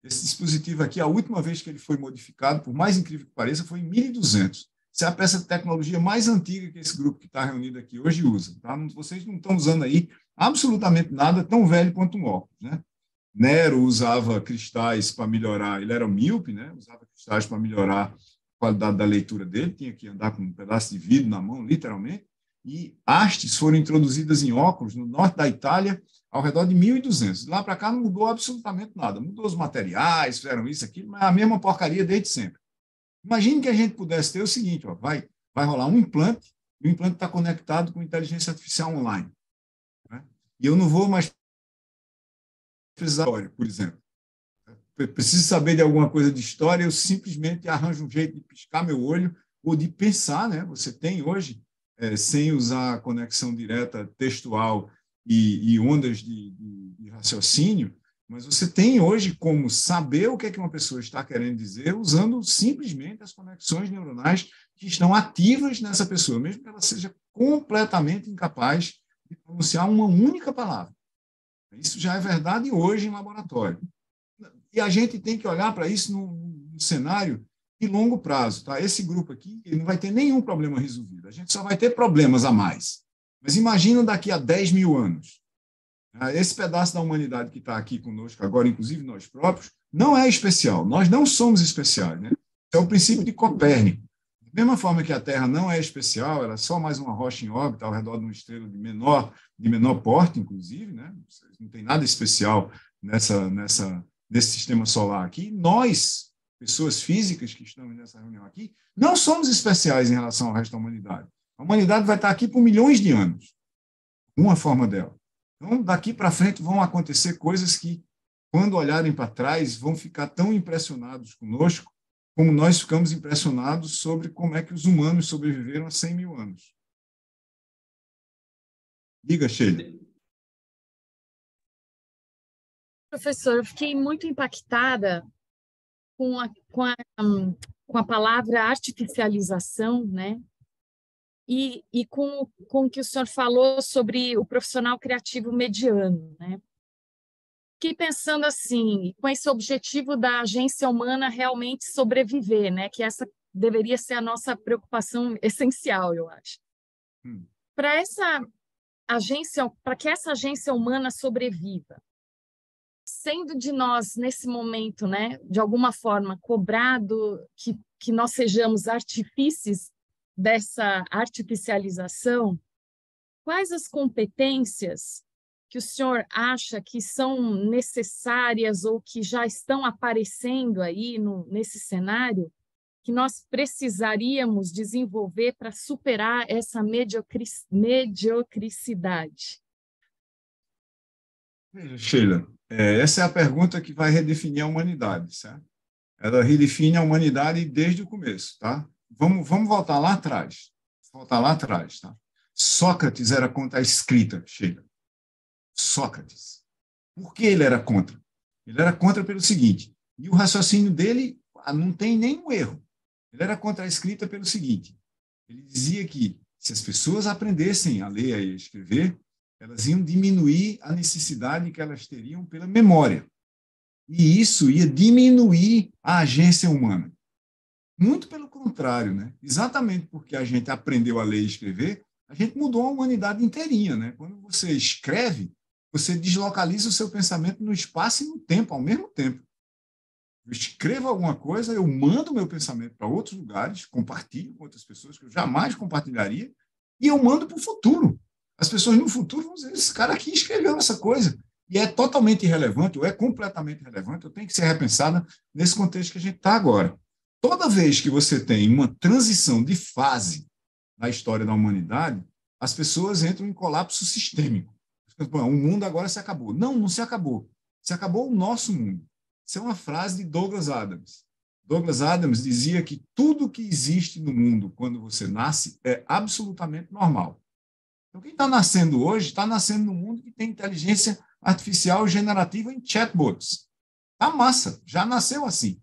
Esse dispositivo aqui, a última vez que ele foi modificado, por mais incrível que pareça, foi em 1200. Isso é a peça de tecnologia mais antiga que esse grupo que está reunido aqui hoje usa. Tá? Vocês não estão usando aí absolutamente nada tão velho quanto um óculos, né? Nero usava cristais para melhorar, ele era míope, né? Usava cristais para melhorar a qualidade da leitura dele, tinha que andar com um pedaço de vidro na mão, literalmente, e hastes foram introduzidas em óculos no norte da Itália ao redor de 1200. Lá para cá não mudou absolutamente nada, mudou os materiais, fizeram isso, aquilo, mas é a mesma porcaria desde sempre. Imagine que a gente pudesse ter o seguinte, ó, vai rolar um implante, e o implante está conectado com inteligência artificial online, né? E eu não vou mais precisar de história, por exemplo. Eu preciso saber de alguma coisa de história, eu simplesmente arranjo um jeito de piscar meu olho ou de pensar, né? Você tem hoje, sem usar conexão direta textual e ondas de raciocínio, mas você tem hoje como saber o que é que uma pessoa está querendo dizer usando simplesmente as conexões neuronais que estão ativas nessa pessoa, mesmo que ela seja completamente incapaz de pronunciar uma única palavra. Isso já é verdade hoje em laboratório. E a gente tem que olhar para isso num cenário de longo prazo. Tá? Esse grupo aqui ele não vai ter nenhum problema resolvido. A gente só vai ter problemas a mais. Mas imagina daqui a 10 mil anos. Esse pedaço da humanidade que está aqui conosco agora, inclusive nós próprios, não é especial. Nós não somos especiais, né? É o princípio de Copérnico. Da mesma forma que a Terra não é especial, ela é só mais uma rocha em órbita ao redor de uma estrela de menor porte, inclusive, né? Não tem nada especial nesse sistema solar aqui. Nós, pessoas físicas que estamos nessa reunião aqui, não somos especiais em relação ao resto da humanidade. A humanidade vai estar aqui por milhões de anos, uma forma dela. Então, daqui para frente vão acontecer coisas que, quando olharem para trás, vão ficar tão impressionados conosco como nós ficamos impressionados sobre como é que os humanos sobreviveram a 100 mil anos. Diga, Sheila. Professor, eu fiquei muito impactada com a palavra artificialização, né? E com o que o senhor falou sobre o profissional criativo mediano, né? Fiquei pensando assim, com esse objetivo da agência humana realmente sobreviver, né? Que essa deveria ser a nossa preocupação essencial, eu acho. Para que essa agência humana sobreviva, sendo de nós, nesse momento, né, de alguma forma, cobrado que nós sejamos artífices dessa artificialização, quais as competências que o senhor acha que são necessárias ou que já estão aparecendo aí nesse cenário, que nós precisaríamos desenvolver para superar essa mediocricidade? Veja, Sheila, essa é a pergunta que vai redefinir a humanidade, certo? Ela redefine a humanidade desde o começo, tá? Vamos voltar lá atrás. Tá? Sócrates era contra a escrita, Sheila. Sócrates. Por que ele era contra? Ele era contra pelo seguinte, e o raciocínio dele não tem nenhum erro. Ele era contra a escrita pelo seguinte, ele dizia que se as pessoas aprendessem a ler e a escrever, elas iam diminuir a necessidade que elas teriam pela memória. E isso ia diminuir a agência humana. Muito pelo contrário, né? Exatamente porque a gente aprendeu a ler e escrever, a gente mudou a humanidade inteirinha, né? Quando você escreve, você deslocaliza o seu pensamento no espaço e no tempo, ao mesmo tempo. Eu escrevo alguma coisa, eu mando meu pensamento para outros lugares, compartilho com outras pessoas que eu jamais compartilharia, e eu mando para o futuro. As pessoas no futuro vão dizer, esse cara aqui escreveu essa coisa, e é totalmente irrelevante, ou é completamente irrelevante, ou tem que ser repensada nesse contexto que a gente está agora. Toda vez que você tem uma transição de fase na história da humanidade, as pessoas entram em colapso sistêmico. O mundo agora se acabou. Não, não se acabou. Se acabou o nosso mundo. Isso é uma frase de Douglas Adams. Douglas Adams dizia que tudo que existe no mundo quando você nasce é absolutamente normal. Então, quem está nascendo hoje está nascendo num mundo que tem inteligência artificial generativa em chatbots. Tá massa, já nasceu assim.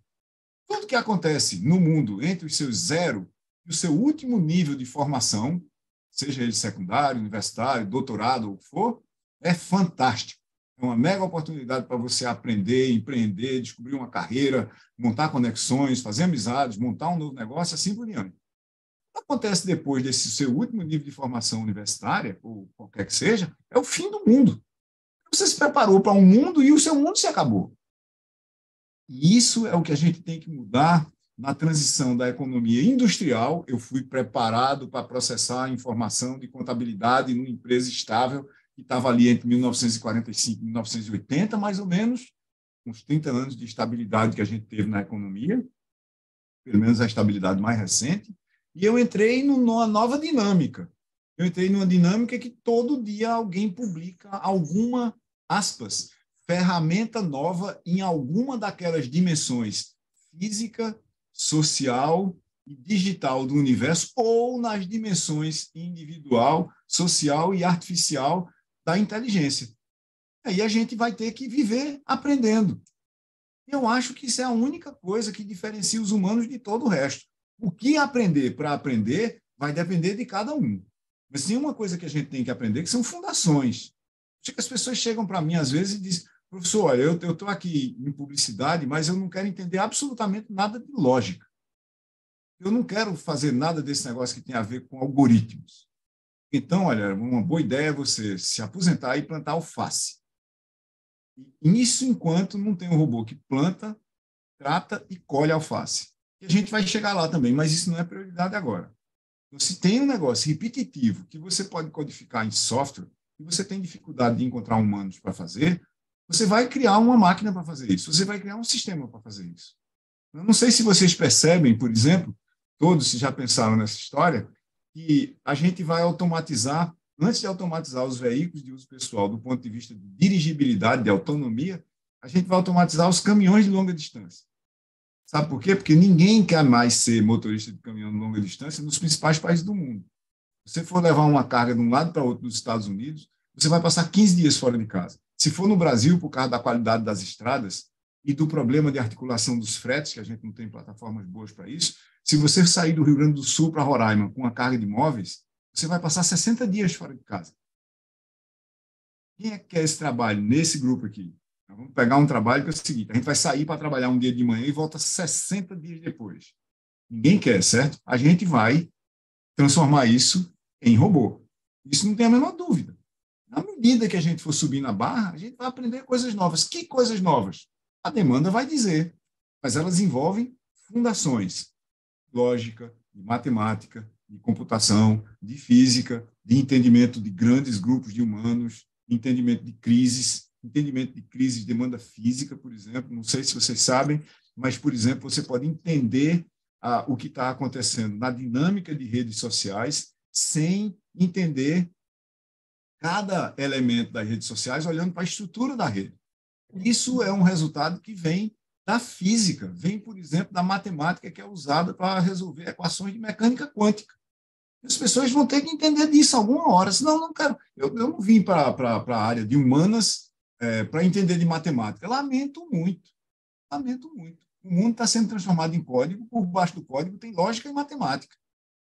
Tudo que acontece no mundo entre os seus 0 e o seu último nível de formação, seja ele secundário, universitário, doutorado ou o que for, é fantástico. É uma mega oportunidade para você aprender, empreender, descobrir uma carreira, montar conexões, fazer amizades, montar um novo negócio, assim por diante. O que acontece depois desse seu último nível de formação universitária, ou qualquer que seja, é o fim do mundo. Você se preparou para um mundo e o seu mundo se acabou. E isso é o que a gente tem que mudar na transição da economia industrial. Eu fui preparado para processar a informação de contabilidade numa empresa estável que estava ali entre 1945 e 1980, mais ou menos, uns 30 anos de estabilidade que a gente teve na economia, pelo menos a estabilidade mais recente, e eu entrei numa nova dinâmica. Eu entrei numa dinâmica que todo dia alguém publica alguma, aspas, ferramenta nova em alguma daquelas dimensões física, social e digital do universo, ou nas dimensões individual, social e artificial da inteligência. Aí a gente vai ter que viver aprendendo. Eu acho que isso é a única coisa que diferencia os humanos de todo o resto. O que aprender para aprender vai depender de cada um. Mas tem uma coisa que a gente tem que aprender, que são fundações. Acho que as pessoas chegam para mim, às vezes, e dizem: professor, olha, eu estou aqui em publicidade, mas eu não quero entender absolutamente nada de lógica. Eu não quero fazer nada desse negócio que tem a ver com algoritmos. Então, olha, uma boa ideia é você se aposentar e plantar alface. Isso enquanto não tem um robô que planta, trata e colhe alface. E a gente vai chegar lá também, mas isso não é prioridade agora. Então, se tem um negócio repetitivo que você pode codificar em software e você tem dificuldade de encontrar humanos para fazer, você vai criar uma máquina para fazer isso, você vai criar um sistema para fazer isso. Eu não sei se vocês percebem, por exemplo, todos já pensaram nessa história, que a gente vai automatizar, antes de automatizar os veículos de uso pessoal do ponto de vista de dirigibilidade, de autonomia, a gente vai automatizar os caminhões de longa distância. Sabe por quê? Porque ninguém quer mais ser motorista de caminhão de longa distância nos principais países do mundo. Se você for levar uma carga de um lado para outro dos Estados Unidos, você vai passar 15 dias fora de casa. Se for no Brasil, por causa da qualidade das estradas e do problema de articulação dos fretes, que a gente não tem plataformas boas para isso, se você sair do Rio Grande do Sul para Roraima com uma carga de móveis, você vai passar 60 dias fora de casa. Quem é que quer esse trabalho nesse grupo aqui? Vamos pegar um trabalho que é o seguinte: a gente vai sair para trabalhar um dia de manhã e volta 60 dias depois. Ninguém quer, certo? A gente vai transformar isso em robô. Isso não tem a menor dúvida. Na medida que a gente for subir na barra, a gente vai aprender coisas novas. Que coisas novas? A demanda vai dizer, mas elas envolvem fundações: lógica, de matemática, de computação, de física, de entendimento de grandes grupos de humanos, entendimento de crises de demanda física, por exemplo. Não sei se vocês sabem, mas, por exemplo, você pode entender o que está acontecendo na dinâmica de redes sociais sem entender cada elemento das redes sociais olhando para a estrutura da rede. Isso é um resultado que vem da física, vem, por exemplo, da matemática que é usada para resolver equações de mecânica quântica. As pessoas vão ter que entender disso alguma hora, senão eu não quero. Eu não vim para a área de humanas para entender de matemática. Lamento muito. O mundo está sendo transformado em código, por baixo do código tem lógica e matemática.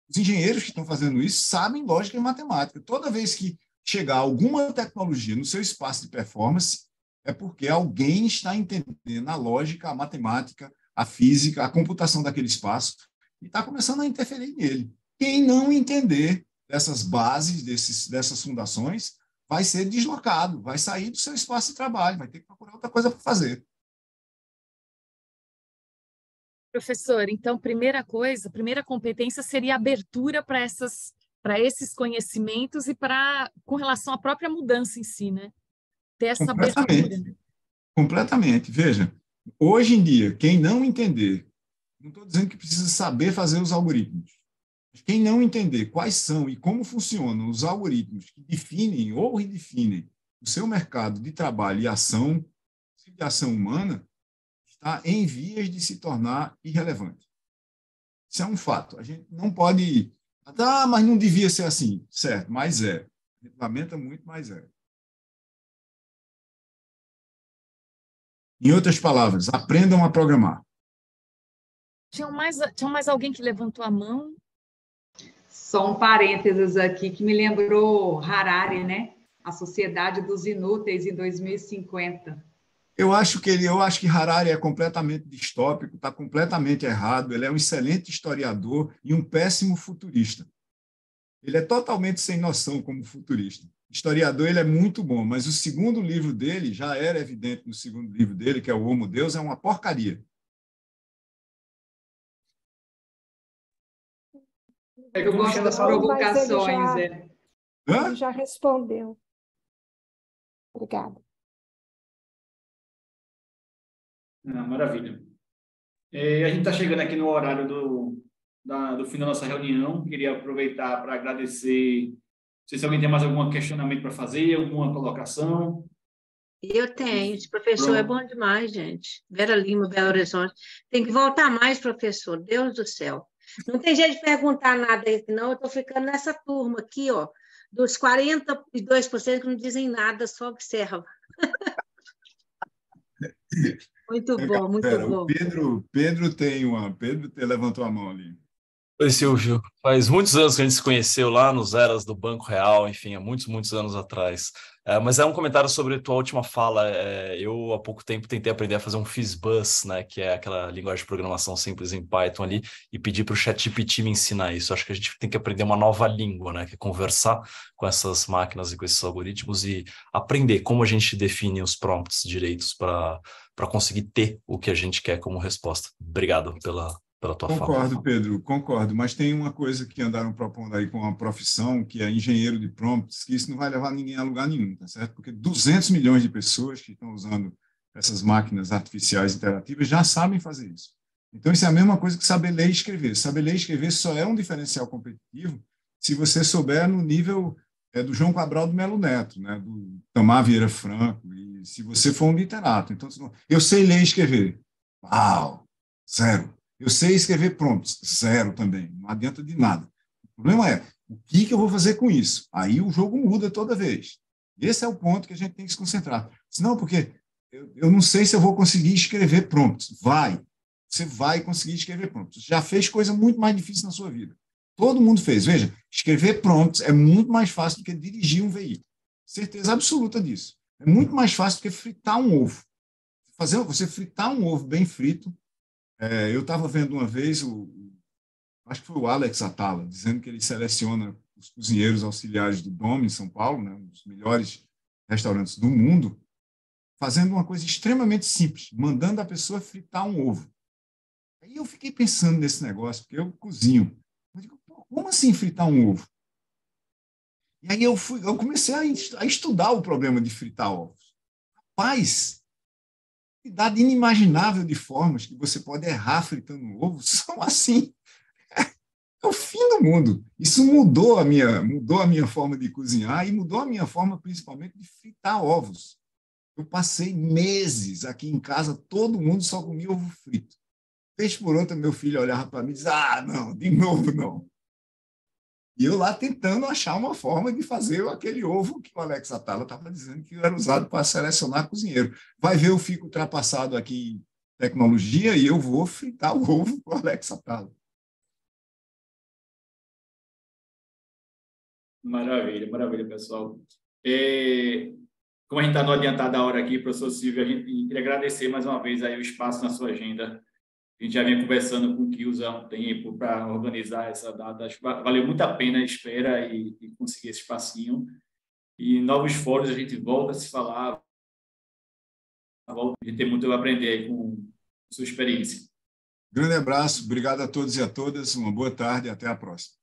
Os engenheiros que estão fazendo isso sabem lógica e matemática. Toda vez que chegar alguma tecnologia no seu espaço de performance, é porque alguém está entendendo a lógica, a matemática, a física, a computação daquele espaço e está começando a interferir nele. Quem não entender dessas bases, dessas fundações, vai ser deslocado, vai sair do seu espaço de trabalho, vai ter que procurar outra coisa para fazer. Professor, então, primeira competência seria a abertura para esses conhecimentos e com relação à própria mudança em si, né? Ter essa abertura. Né? Completamente. Veja, hoje em dia, quem não entender, não estou dizendo que precisa saber fazer os algoritmos, mas quem não entender quais são e como funcionam os algoritmos que definem ou redefinem o seu mercado de trabalho e ação, de ação humana, está em vias de se tornar irrelevante. Isso é um fato. A gente não pode... mas não devia ser assim. Certo, mas é. A gente lamenta muito, mas é. Em outras palavras, aprendam a programar. Tinha mais alguém que levantou a mão? Só um parênteses aqui que me lembrou Harari, né? A Sociedade dos Inúteis em 2050. Eu acho que Harari é completamente distópico, está completamente errado. Ele é um excelente historiador e um péssimo futurista. Ele é totalmente sem noção como futurista. Historiador, ele é muito bom, mas o segundo livro dele, já era evidente no segundo livro dele, que é o Homo Deus, é uma porcaria. Eu gosto das provocações. Ele já respondeu. Obrigada. Maravilha. A gente está chegando aqui no horário do fim da nossa reunião. Queria aproveitar para agradecer. Não sei se alguém tem mais algum questionamento para fazer, alguma colocação. Eu tenho. Esse professor é bom demais, gente. Vera Lima, Belo Horizonte. Tem que voltar mais, professor. Deus do céu. Não tem jeito de perguntar nada aí, não. Eu estou ficando nessa turma aqui, ó, dos 42% que não dizem nada, só observa. Muito bom, muito bom. O Pedro levantou a mão ali. Oi, Silvio. Faz muitos anos que a gente se conheceu lá nos eras do Banco Real, enfim, há muitos, muitos anos atrás. Mas é um comentário sobre a tua última fala. Eu, há pouco tempo, tentei aprender a fazer um FizzBuzz, né, que é aquela linguagem de programação simples em Python ali, e pedi para o ChatGPT me ensinar isso. Acho que a gente tem que aprender uma nova língua, né, que é conversar com essas máquinas e com esses algoritmos e aprender como a gente define os prompts direitos para conseguir ter o que a gente quer como resposta. Obrigado pela tua fala. Concordo, Pedro, concordo. Mas tem uma coisa que andaram propondo aí com a profissão, que é engenheiro de prompts, que isso não vai levar ninguém a lugar nenhum, tá certo? Porque 200 milhões de pessoas que estão usando essas máquinas artificiais interativas já sabem fazer isso. Então, isso é a mesma coisa que saber ler e escrever. Saber ler e escrever só é um diferencial competitivo se você souber no nível do João Cabral do Melo Neto, né? Do Tamar Vieira Franco, e se você for um literato. Então, eu sei ler e escrever. Uau! Zero. Eu sei escrever prompts, zero também, não adianta de nada. O problema é, o que eu vou fazer com isso? Aí o jogo muda toda vez. Esse é o ponto que a gente tem que se concentrar. Senão, porque eu não sei se eu vou conseguir escrever prompts. Você vai conseguir escrever prompts. Já fez coisa muito mais difícil na sua vida. Todo mundo fez. Veja, escrever prompts é muito mais fácil do que dirigir um veículo. Certeza absoluta disso. É muito mais fácil do que fritar um ovo. Você fritar um ovo bem frito. Eu estava vendo uma vez, acho que foi o Alex Atala, dizendo que ele seleciona os cozinheiros auxiliares do Dom, em São Paulo, né, um dos melhores restaurantes do mundo, fazendo uma coisa extremamente simples, mandando a pessoa fritar um ovo. Aí eu fiquei pensando nesse negócio, porque eu cozinho. Eu digo, como assim fritar um ovo? E aí eu comecei a estudar o problema de fritar ovos. Rapaz, quantidade inimaginável de formas que você pode errar fritando um ovo são assim. É o fim do mundo. Isso mudou a minha forma de cozinhar e mudou a minha forma, principalmente, de fritar ovos. Eu passei meses aqui em casa, todo mundo só comia ovo frito. Vez por outra, meu filho olhava para mim e dizia, não, de novo não. E eu lá tentando achar uma forma de fazer aquele ovo que o Alex Atala estava dizendo que era usado para selecionar cozinheiro. Vai ver, eu fico ultrapassado aqui em tecnologia e eu vou fritar o ovo com o Alex Atala. Maravilha, maravilha, pessoal. Como a gente está no adiantado da hora aqui, professor Silvio, a gente queria agradecer mais uma vez aí o espaço na sua agenda. A gente já vinha conversando com o Kills há um tempo para organizar essa data. Acho que valeu muito a pena a espera e conseguir esse espacinho. E em novos fóruns a gente volta a se falar. A gente tem muito a aprender aí com sua experiência. Grande abraço, obrigado a todos e a todas, uma boa tarde e até a próxima.